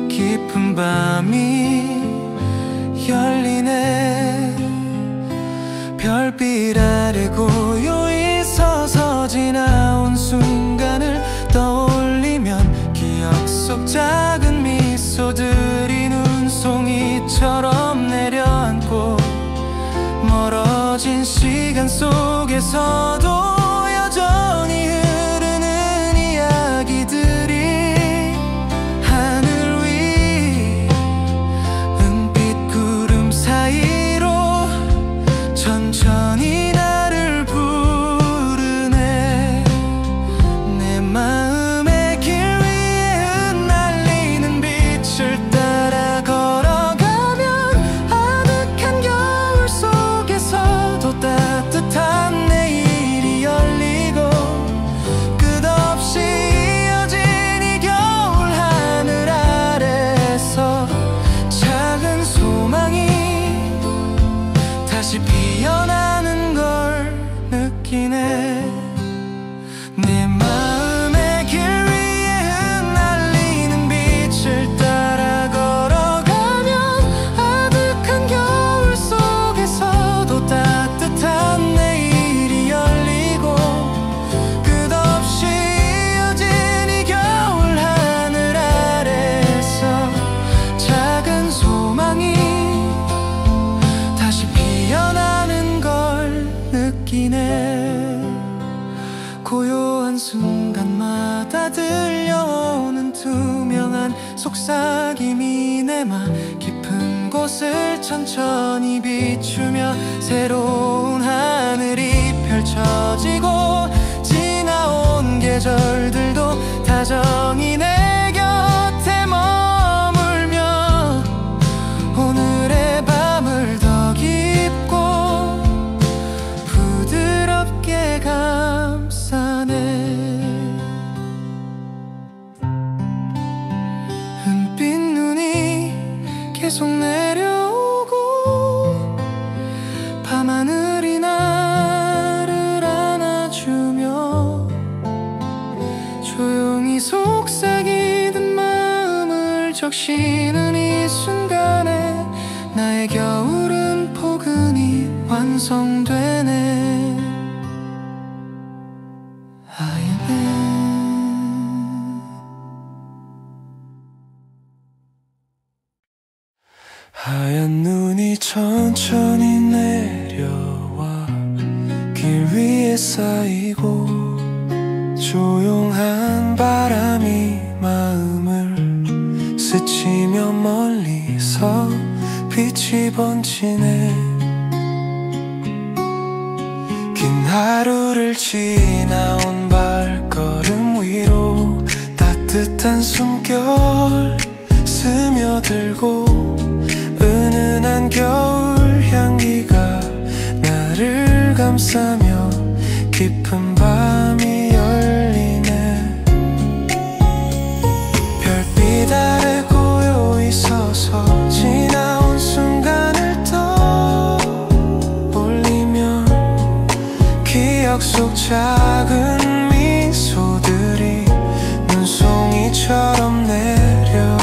A: 깊은 밤이 열리네. 별빛 아래 고요히 서서 지나온 순간을 떠올리면 기억 속 작은 미소들이 눈송이처럼 내려앉고 멀어진 시간 속에서도 여전히 흐르는 이야기들이 하늘 위 은빛 구름 사이로 천천히 나를 부르네. 내 마음의 길 위에 흩날리는 빛을 따라 걸어가면 아득한 겨울 속에서도 따뜻한 내일이 열리고 끝없이 이어진 이 겨울 하늘 아래서 작은 소망이 다시 피어나는 걸 느끼네. 내 마음의 길 위에 흩날리는 빛을 따라 걸어가면 아득한 겨울 속에서도 따뜻한 내일이 열리고 끝없이 이어진 이 겨울 하늘 아래서 작은 소망이 다시 피어나는 걸 느끼네. 고요한 순간마다 들려오는 투명한 속삭임이 내 맘 깊은 곳을 천천히 비추며 새로운 하늘이 펼쳐지고 지나온 계절들도 다정히 내 곁에 머물며 오늘의 밤을 더 깊고 부드럽게 감싸네. 은빛 눈이 계속 내려오고 밤하늘이 나를 안아주며 조용히 속삭이던 마음을 적시는 이 순간에 나의 겨울은 포근히 완성되네. 하얀 눈이 천천히 내려와 길 위에 쌓이고 조용한 바람이 마음을 스치며 멀리서 빛이 번지네. 긴 하루를 지나온 발걸음 위로 따뜻한 숨결 스며들고 은은한 겨울 향기가 나를 감싸며 깊은 밤이 열리네. 별빛 아래 고요히 서서 지나온 순간을 떠올리며 기억 속 작은 미소들이 눈송이처럼 내려앉고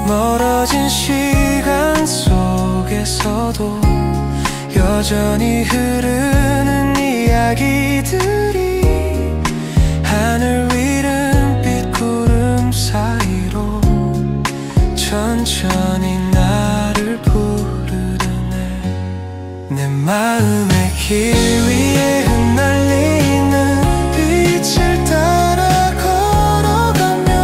A: 멀어진 시간 속에서도 여전히 흐르는 이야기들이 하늘 위 은빛 구름 사이로 천천히 나를 부르네. 내 마음의 길 위에 흩날리는 빛을 따라 걸어가면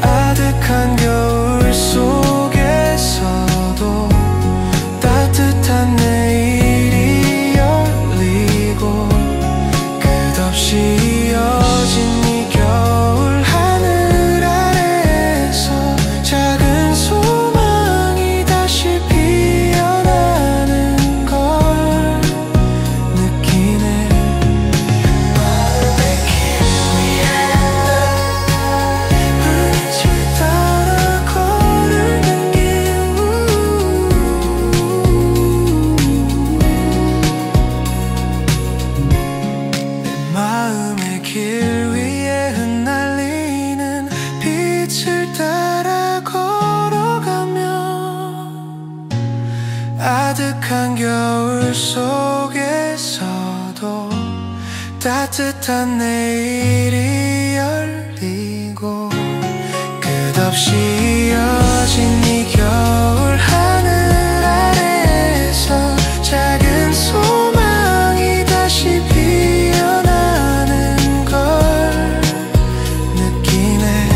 A: 아득한 겨울 속에서도 따뜻한 내일이 열리고 끝없이 이어진 이 겨울 하늘 아래서 작은 소망이 다시 피어나는 걸 아득한 겨울 속에서도 따뜻한 내일이 열리고 끝없이 이어진 이 겨울 하늘 아래에서 작은 소망이 다시 피어나는 걸 느끼네.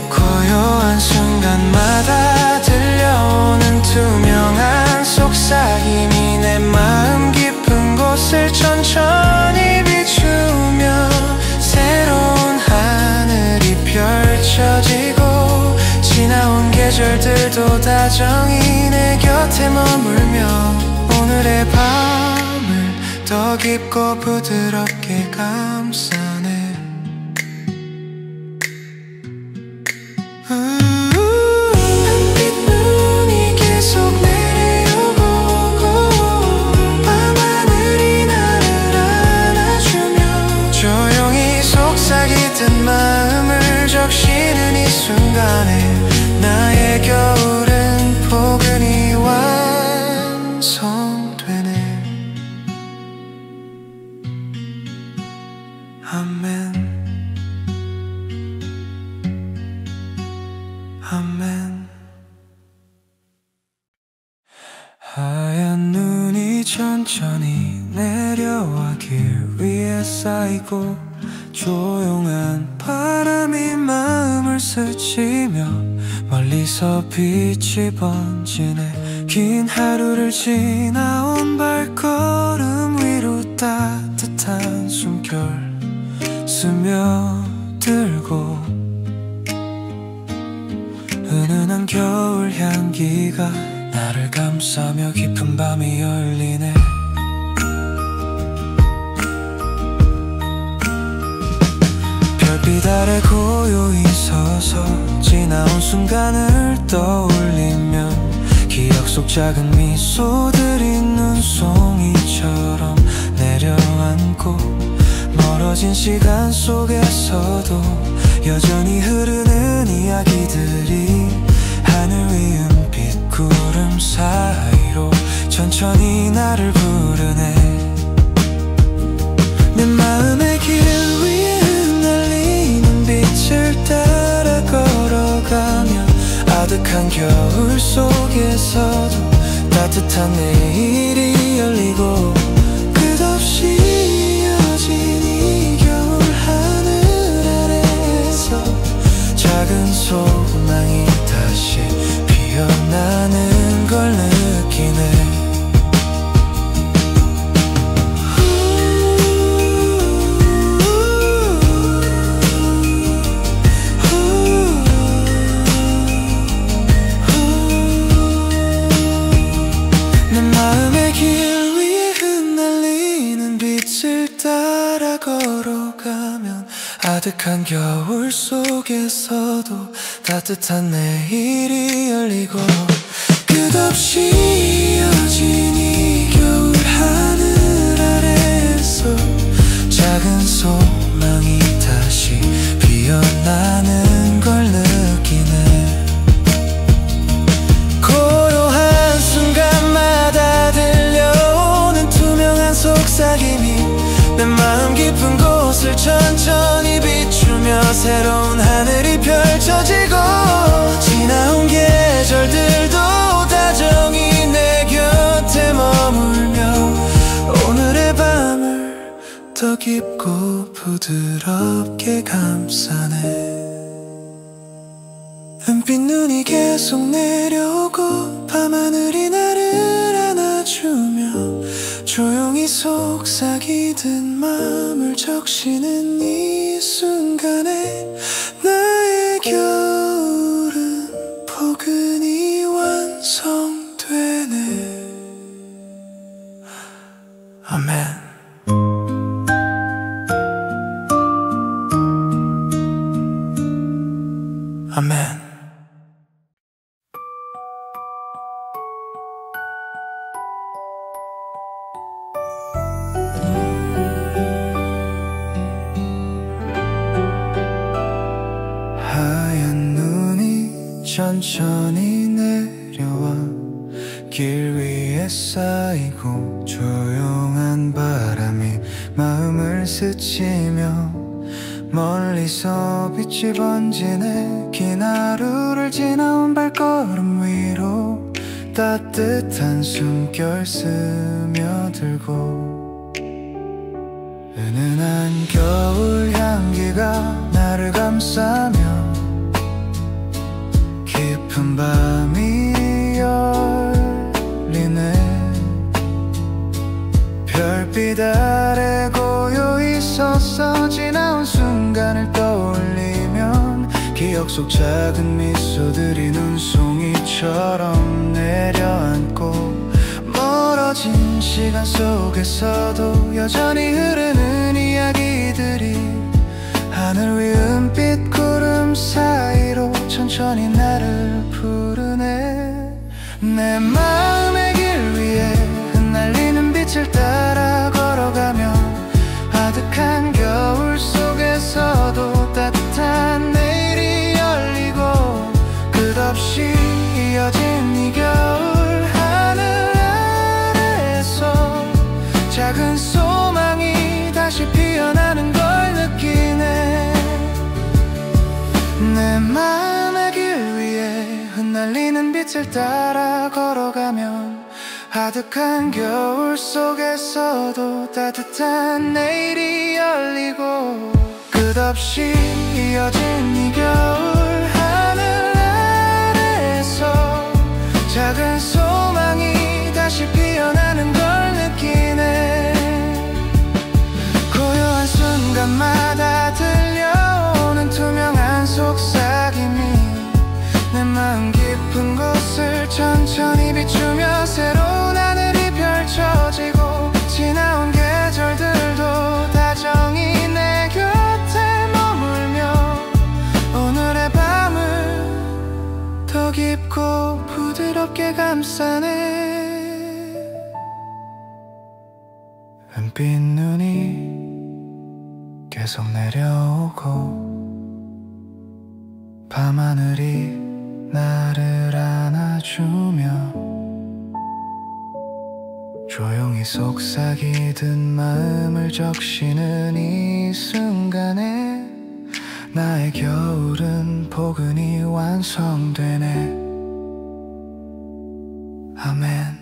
A: 고요한 순간마다 들려오는 투명한 속삭임이 내 마음 깊은 곳을 천천히 비추며 새로운 하늘이 펼쳐지고 지나온 계절들도 다정히 내 곁에 머물며 오늘의 밤을 더 깊고 부드럽게 감싸네. 햇빛 눈이 계속 내려오고 밤하늘이 나를 안아주며 조용히 속삭이던 마음을 적시는 이 순간에 나의 겨울은 포근히 완성되네. 아멘 아멘. 하얀 눈이 천천히 내려와 길 위에 쌓이고 조용한 바람이 마음을 스치며 멀리서 빛이 번지네. 긴 하루를 지나온 발걸음 위로 따뜻한 숨결 스며들고 은은한 겨울 향기가 나를 감싸며 깊은 밤이 열리네. 별빛 아래 고요히 서서 지나온 순간을 떠올리면 기억 속 작은 미소들이 눈송이처럼 내려앉고 멀어진 시간 속에서도 여전히 흐르는 이야기들이 하늘 위 은빛 구름 사이로 천천히 나를 부르네. 내 마음의 길 위에 흩날리는 빛을 따라 걸어가면 아득한 겨울 속에서도 따뜻한 내일이 열리고 끝없이 이어진 이 겨울 하늘 아래에서 작은 소망이 다시 피어나는 걸 느끼네. 내 마음의 길 위에 흩날리는 빛을 따라 걸어가면 아득한 겨울 속에서도 따뜻한 내일이 열리고 끝없이 이어진 이 겨울 하늘 아래에서 작은 소망이 다시 피어나는 걸 느끼네. 고요한 순간마다 들려오는 투명한 속삭임이 내 마음 깊은 곳을 천천히 비추며 새로운 하늘이 펼쳐지고 지나온 계절들도 다정히 내 곁에 머물며 오늘의 밤을 더 깊고 부드럽게 감싸네. 은빛 눈이 계속 내려오고 밤하늘이 나를 안아주며 조용히 속삭이듯 마음을 적시는 이 순간에 나의 겨울은 포근히 완성되네. 아멘. 아멘. 천천히 내려와 길 위 위에 쌓이고 조용한 바람이 마음을 스치며 멀리서 빛이 번지네. 긴 하루를 지나온 발걸음 위로 따뜻한 숨결 스며들고 은은한 겨울 향기가 나를 감싸며 깊은 밤이 열리네. 별빛 아래 고요히 서서 지나온 순간을 떠올리면 기억 속 작은 미소들이 눈송이처럼 내려앉고 멀어진 시간 속에서도 여전히 흐르는 이야기들이 하늘 위 은빛 구름 사이로 천천히 나를 부르네. 내 마음의 길 위에 흩날리는 빛을 따라 걸어가며 아득한 겨울 속에서도 따뜻한 내일이 열리고 끝없이 이어진 이 겨울 하늘 아래에서 작은 소망이 다시 피어나는 걸 느끼네. 내 마음의 길 위에 흩날리는 빛을 따라 걸어가면 아득한 겨울 속에서도 따뜻한 내일이 열리고 끝없이 이어진 이 겨울 하늘 아래에서 작은 소망이 다시 피어나는 걸 느끼네. 고요한 순간마다 들려오는 투명한 속삭임이 내 마음 깊은 곳을 천천히 비추며 새로운 하늘이 펼쳐지고 지나온 계절들도 다정히 내 곁에 머물며 오늘의 밤을 더 깊고 부드럽게 감싸네. 은빛 눈이 계속 내려오고 밤하늘이 나를 안아주며 조용히 속삭이듯 마음을 적시는 이 순간에 나의 겨울은 포근히 완성되네. 아멘.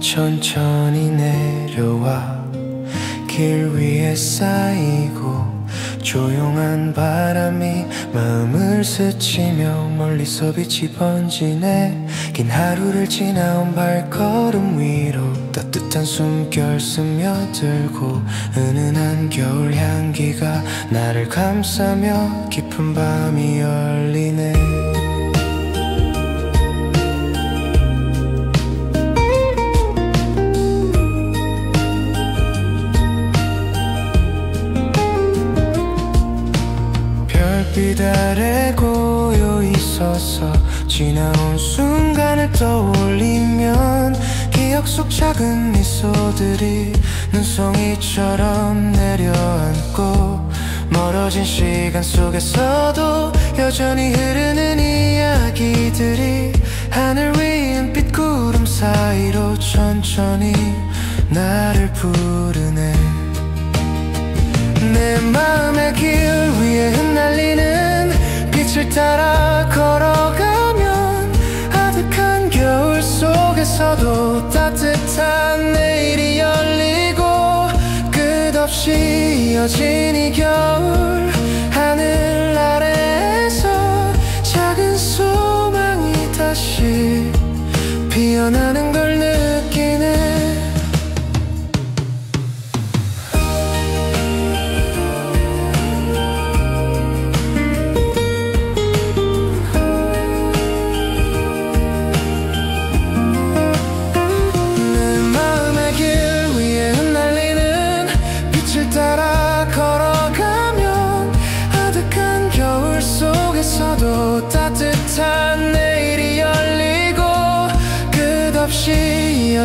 A: 천천히 내려와 길 위에 쌓이고 조용한 바람이 마음을 스치며 멀리서 빛이 번지네. 긴 하루를 지나온 발걸음 위로 따뜻한 숨결 스며들고 은은한 겨울 향기가 나를 감싸며 깊은 밤이 열리네. 빛 아래 고요히 서서 지나온 순간을 떠올리면 기억 속 작은 미소들이 눈송이처럼 내려앉고 멀어진 시간 속에서도 여전히 흐르는 이야기들이 하늘 위 은빛 구름 사이로 천천히 나를 부르네. 내 마음의 길 위에 흩날리는 빛을 따라 걸어가면 아득한 겨울 속에서도 따뜻한 내일이 열리고 끝없이 이어진 이 겨울 하늘 아래에서 작은 소망이 다시 피어나는 걸 느끼네.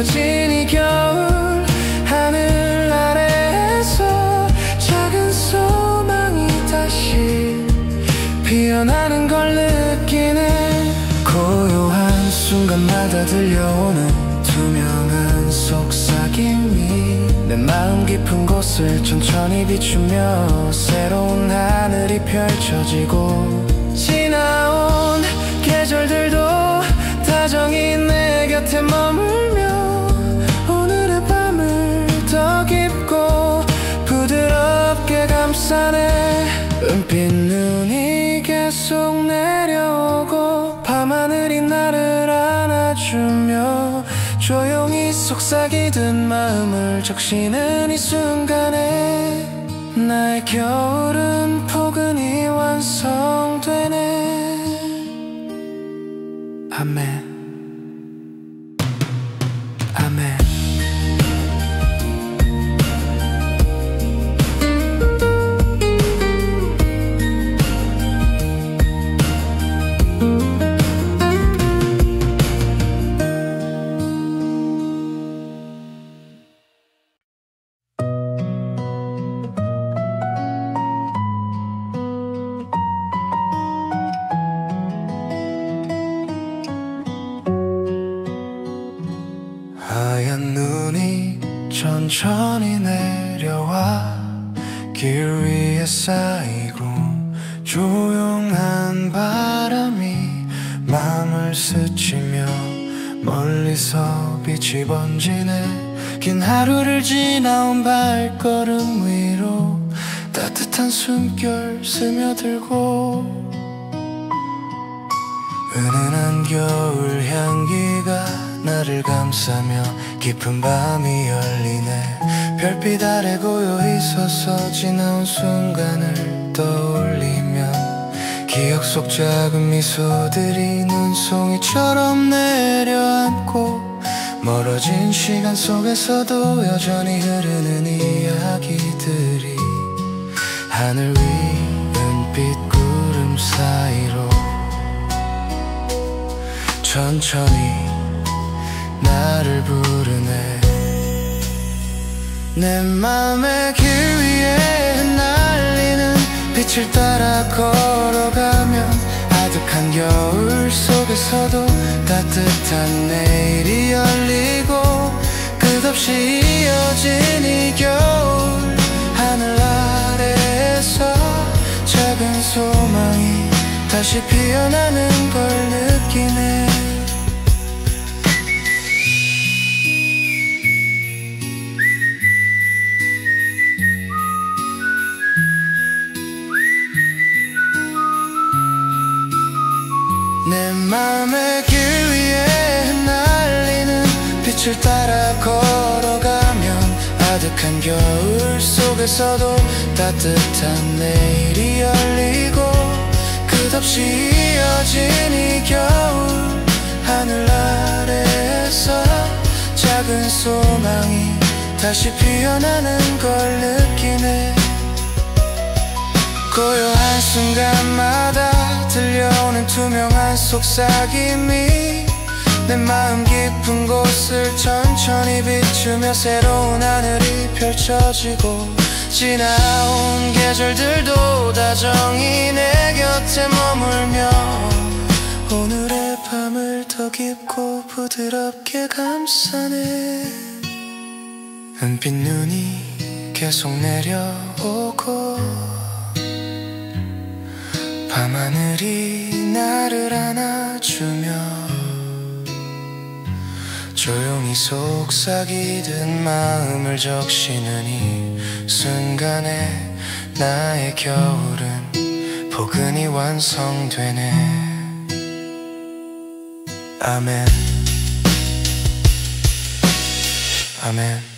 A: 펼쳐진 이 겨울 하늘 아래에서 작은 소망이 다시 피어나는 걸 느끼네. 고요한 순간마다 들려오는 투명한 속삭임이 내 마음 깊은 곳을 천천히 비추며 새로운 하늘이 펼쳐지고 지나온 계절들도 다정히 내 곁에 머물며 오늘의 밤을 더 깊고 부드럽게 감싸네. 은빛 눈이 계속 내려오고 밤하늘이 나를 안아주며 조용히 속삭이듯 마음을 적시는 이 순간에 나의 겨울은 포근히 완성되네. 아멘. 아멘. 하얀 눈이 천천히 내려와 길 위에 쌓이고 조용한 바람이 마음을 스치며 멀리서 빛이 번지네. 긴 하루를 지나온 발걸음 위로 따뜻한 숨결 스며들고 은은한 겨울 향기가 나를 감싸며 깊은 밤이 열리네. 별빛 아래 고요히 서서 지나온 순간을 떠올리면 기억 속 작은 미소들이 눈송이처럼 내려앉고 멀어진 시간 속에서도 여전히 흐르는 이야기들이 하늘 위 은빛 구름 사이로 천천히 나를 부르네. 내 맘의 길 위에 흩날리는 빛을 따라 걸어가면 아득한 겨울 속에서도 따뜻한 내일이 열리고 끝없이 이어진 이 겨울 하늘 아래에서 작은 소망이 다시 피어나는 걸 느끼네. 내 맘의 길 위에 흩날리는 빛을 따라 걸어가면 아득한 겨울 속에서도 따뜻한 내일이 열리고 끝없이 이어진 이 겨울 하늘 아래에서 작은 소망이 다시 피어나는 걸 느끼네. 고요한 순간마다 들려오는 투명한 속삭임이 내 마음 깊은 곳을 천천히 비추며 새로운 하늘이 펼쳐지고 지나온 계절들도 다정히 내 곁에 머물며 오늘의 밤을 더 깊고 부드럽게 감싸네. 은빛 눈이 계속 내려오고 밤하늘이 나를 안아주며 조용히 속삭이듯 마음을 적시는 이 순간에 나의 겨울은 포근히 완성되네. 아멘. 아멘.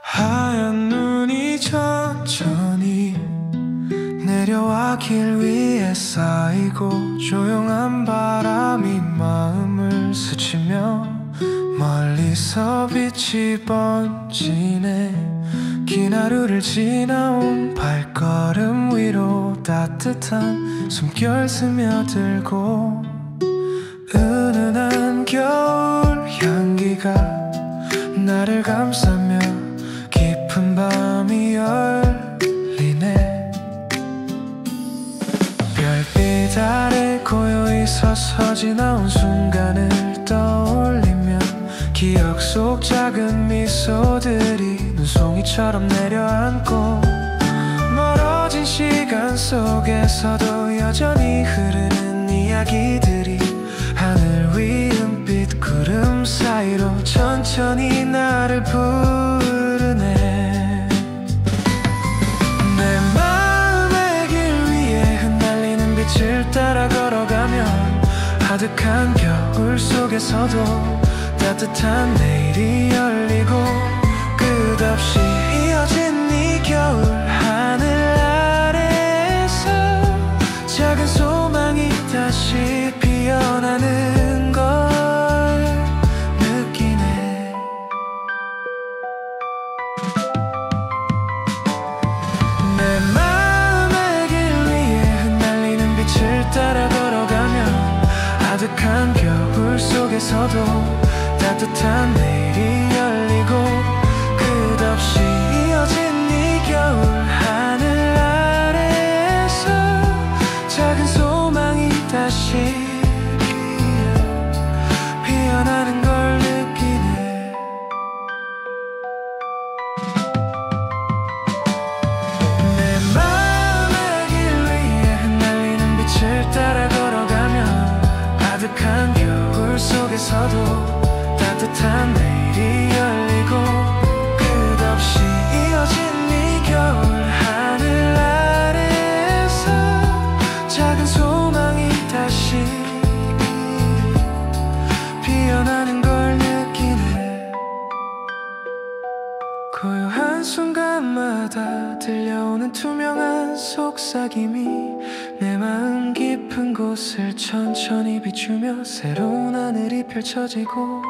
A: 하얀 눈이 천천히 내려와 길 위에 쌓이고 조용한 바람이 마음을 스치며 멀리서 빛이 번지네. 긴 하루를 지나온 발걸음 위로 따뜻한 숨결 스며들고 은은한 겨울 향기가 나를 감싸며 깊은 밤이 열리네. 별빛 아래 고요히 서서 지나온 순간을 떠올리며 기억 속 작은 미소들이 눈송이처럼 내려앉고 멀어진 시간 속에서도 여전히 흐르는 이야기들이 하늘 위 은빛 구름 사이로 천천히 나를 부르네. 내 마음의 길 위에 흩날리는 빛을 따라 걸어가면 아득한 겨울 속에서도 따뜻한 내일이 열리고 끝없이 이어진 이 겨울 하늘 아래에서 작은 소망이 다시 피어나는 걸 느끼네. 내 마음의 길 위에 흩날리는 빛을 따라 걸어가면 아득한 겨울 속에서도 따뜻한 내일이 열리고 끝없이 이어진 이 겨울 하늘 아래에서 작은 소망이 다시 피어나는 걸 느끼네. 내 마음의 길 위에 흩날리는 빛을 따라 걸어가면 아득한 겨울 속에서도 따뜻한 내일이 열리고 끝없이 이어진 이 겨울 하늘 아래에서 작은 소망이 다시 피어나는 걸 느끼네. 고요한 순간마다 들려오는 투명한 속삭임이 내 마음 깊은 곳을 천천히 비추며 새로운 하늘이 펼쳐지고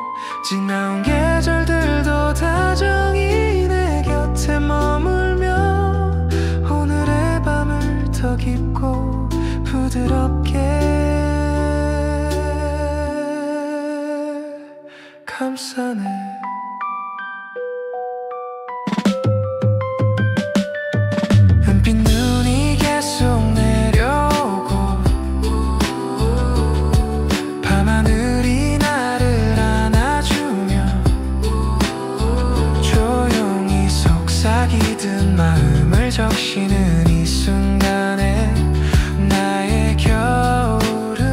A: 지나온 계절들도 다정히 내 곁에 머물며 오늘의 밤을 더 깊고 부드럽게 감싸네. 은빛 눈이 계속 내려오고 밤하늘이 나를 안아주며 조용히 속삭이듯 마음을 적시는 이 순간에 나의 겨울은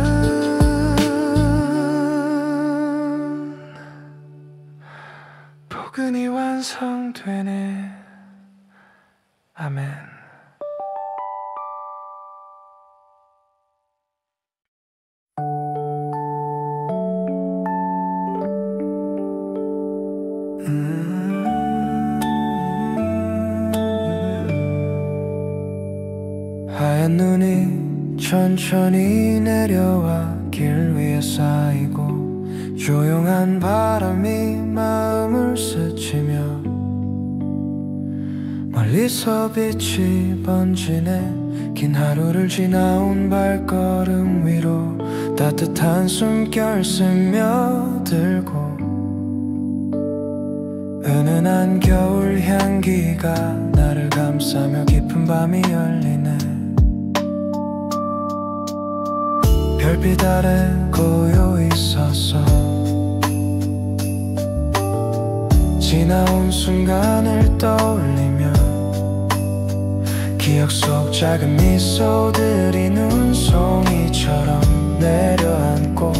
A: 포근히 완성되네. 아멘. 하얀 눈이 천천히 내려와 길 위에 쌓이고 조용한 바람이 마음을 스치며 멀리서 빛이 번지네. 긴 하루를 지나온 발걸음 위로 따뜻한 숨결 스며들고 은은한 겨울 향기가 나를 감싸며 깊은 밤이 열리네. 별빛 아래 고요히 서서 지나온 순간을 떠올리며 기억 속 작은 미소들이 눈송이처럼 내려앉고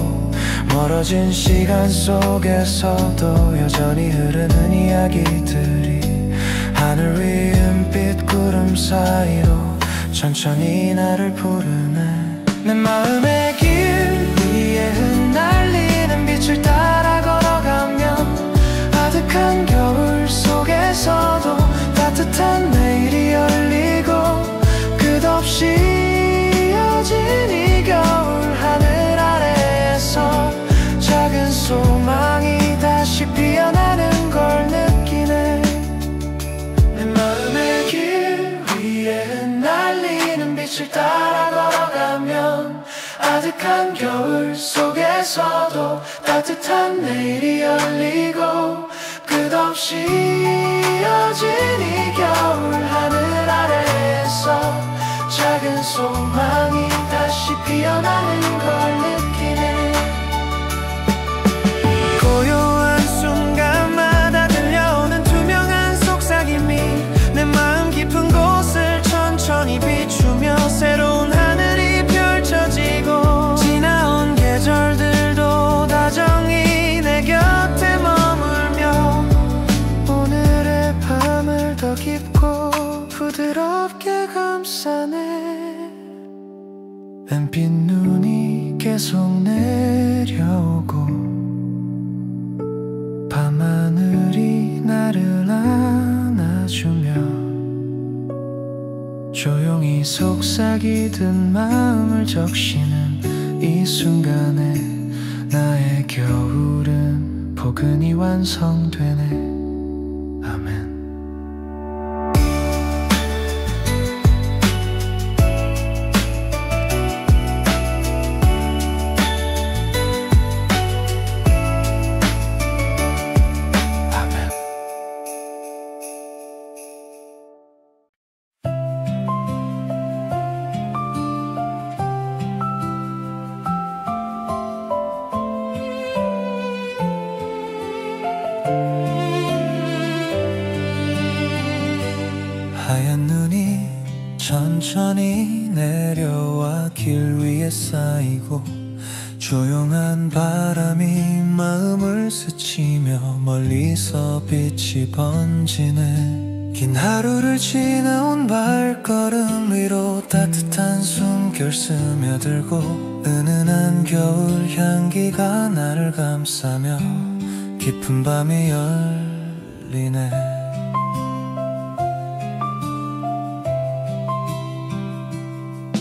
A: 멀어진 시간 속에서도 여전히 흐르는 이야기들이 하늘 위 은빛 구름 사이로 천천히 나를 부르네. 내 마음의 길 위에 흩날리는 빛을 따라 걸어가면 아득한 겨울 속에서도 따뜻한 내일이 열리고 끝없이 이어진 이 겨울 하늘 아래에서 작은 소망이 다시 피어나는 걸 느끼네. 내 겨울 속에서도 따뜻한 내일이 열리고 끝없이 이어진 이 겨울 하늘 아래에서 작은 소망이 다시 피어나는 걸 느끼네. 고요한 순간마다 들려오는 투명한 속삭임이 내 마음 깊은 곳을 천천히 비추며 새로운 하늘이 펼쳐지고 지나온 계절들도 다정히 내 곁에 머물며 오늘의 밤을 더 깊고 부드럽게 감싸네. 뱀빛 눈이 계속 내려오고 밤하늘이 나를 안아주며 조용히 속삭이던 마음을 적시는 이 순간에 나의 겨울은 포근히 완성되네. 아멘. 하얀 눈이 천천히 내려와 길 위에 쌓이고 조용한 바람이 마음을 스치며 멀리서 빛이 번지네. 긴 하루를 지나온 발걸음 위로 따뜻한 숨결 스며들고 은은한 겨울 향기가 나를 감싸며 깊은 밤이 열리네.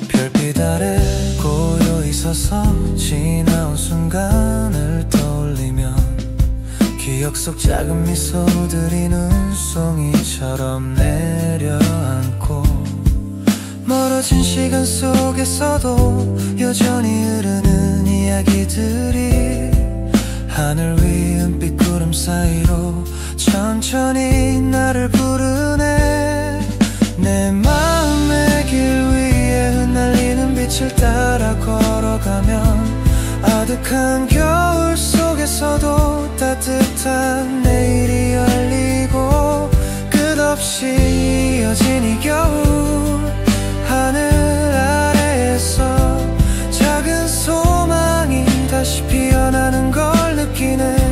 A: 별빛 아래 고요히 서서 지나온 순간을 떠올리며 기억 속 작은 미소들이 눈송이처럼 내려앉고 멀어진 시간 속에서도 여전히 흐르는 이야기들이 하늘 위 은빛 구름 사이로 천천히 나를 부르네. 내 마음의 길 위에 흩날리는 빛을 따라 걸어가면 아득한 겨울 속에서도 따뜻한 내일이 열리고 끝없이 이어진 이 겨울 하늘 아래에서 작은 소망이 다시 피어나는 걸 느끼네.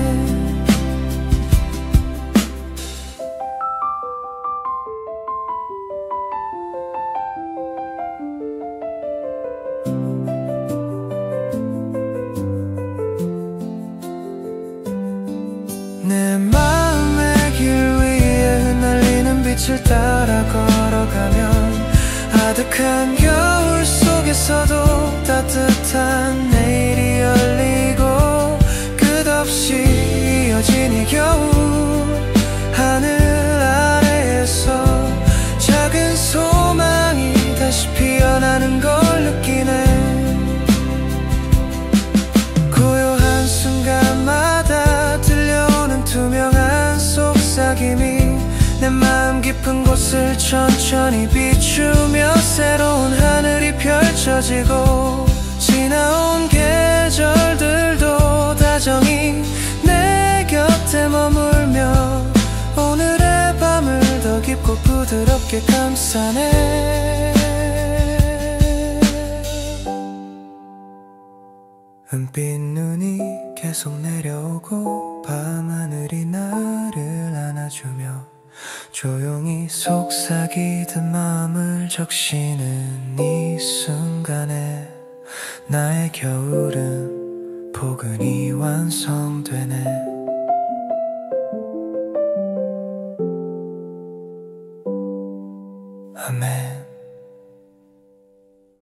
A: 내 마음의 길 위에 흩날리는 빛을 따라 걸어가면 아득한 겨울 속에서도 따뜻한 내일이 열리고 끝없이 이어진 이 겨울 하늘 아래에서 작은 소망이 다시 피어나는 걸 느끼네. 고요한 순간마다 들려오는 투명한 속삭임이 내 마음 깊은 곳을 천천히 비추며 새로운 하늘이 펼쳐지고 지나온 계절들도 다정히 내 곁에 머물며 오늘의 밤을 더 깊고 부드럽게 감싸네. 은빛 눈이 계속 내려오고 밤하늘이 나를 안아주며 조용히 속삭이던 마음을 적시는 이 순간에 나의 겨울은 포근히 완성되네. 아멘.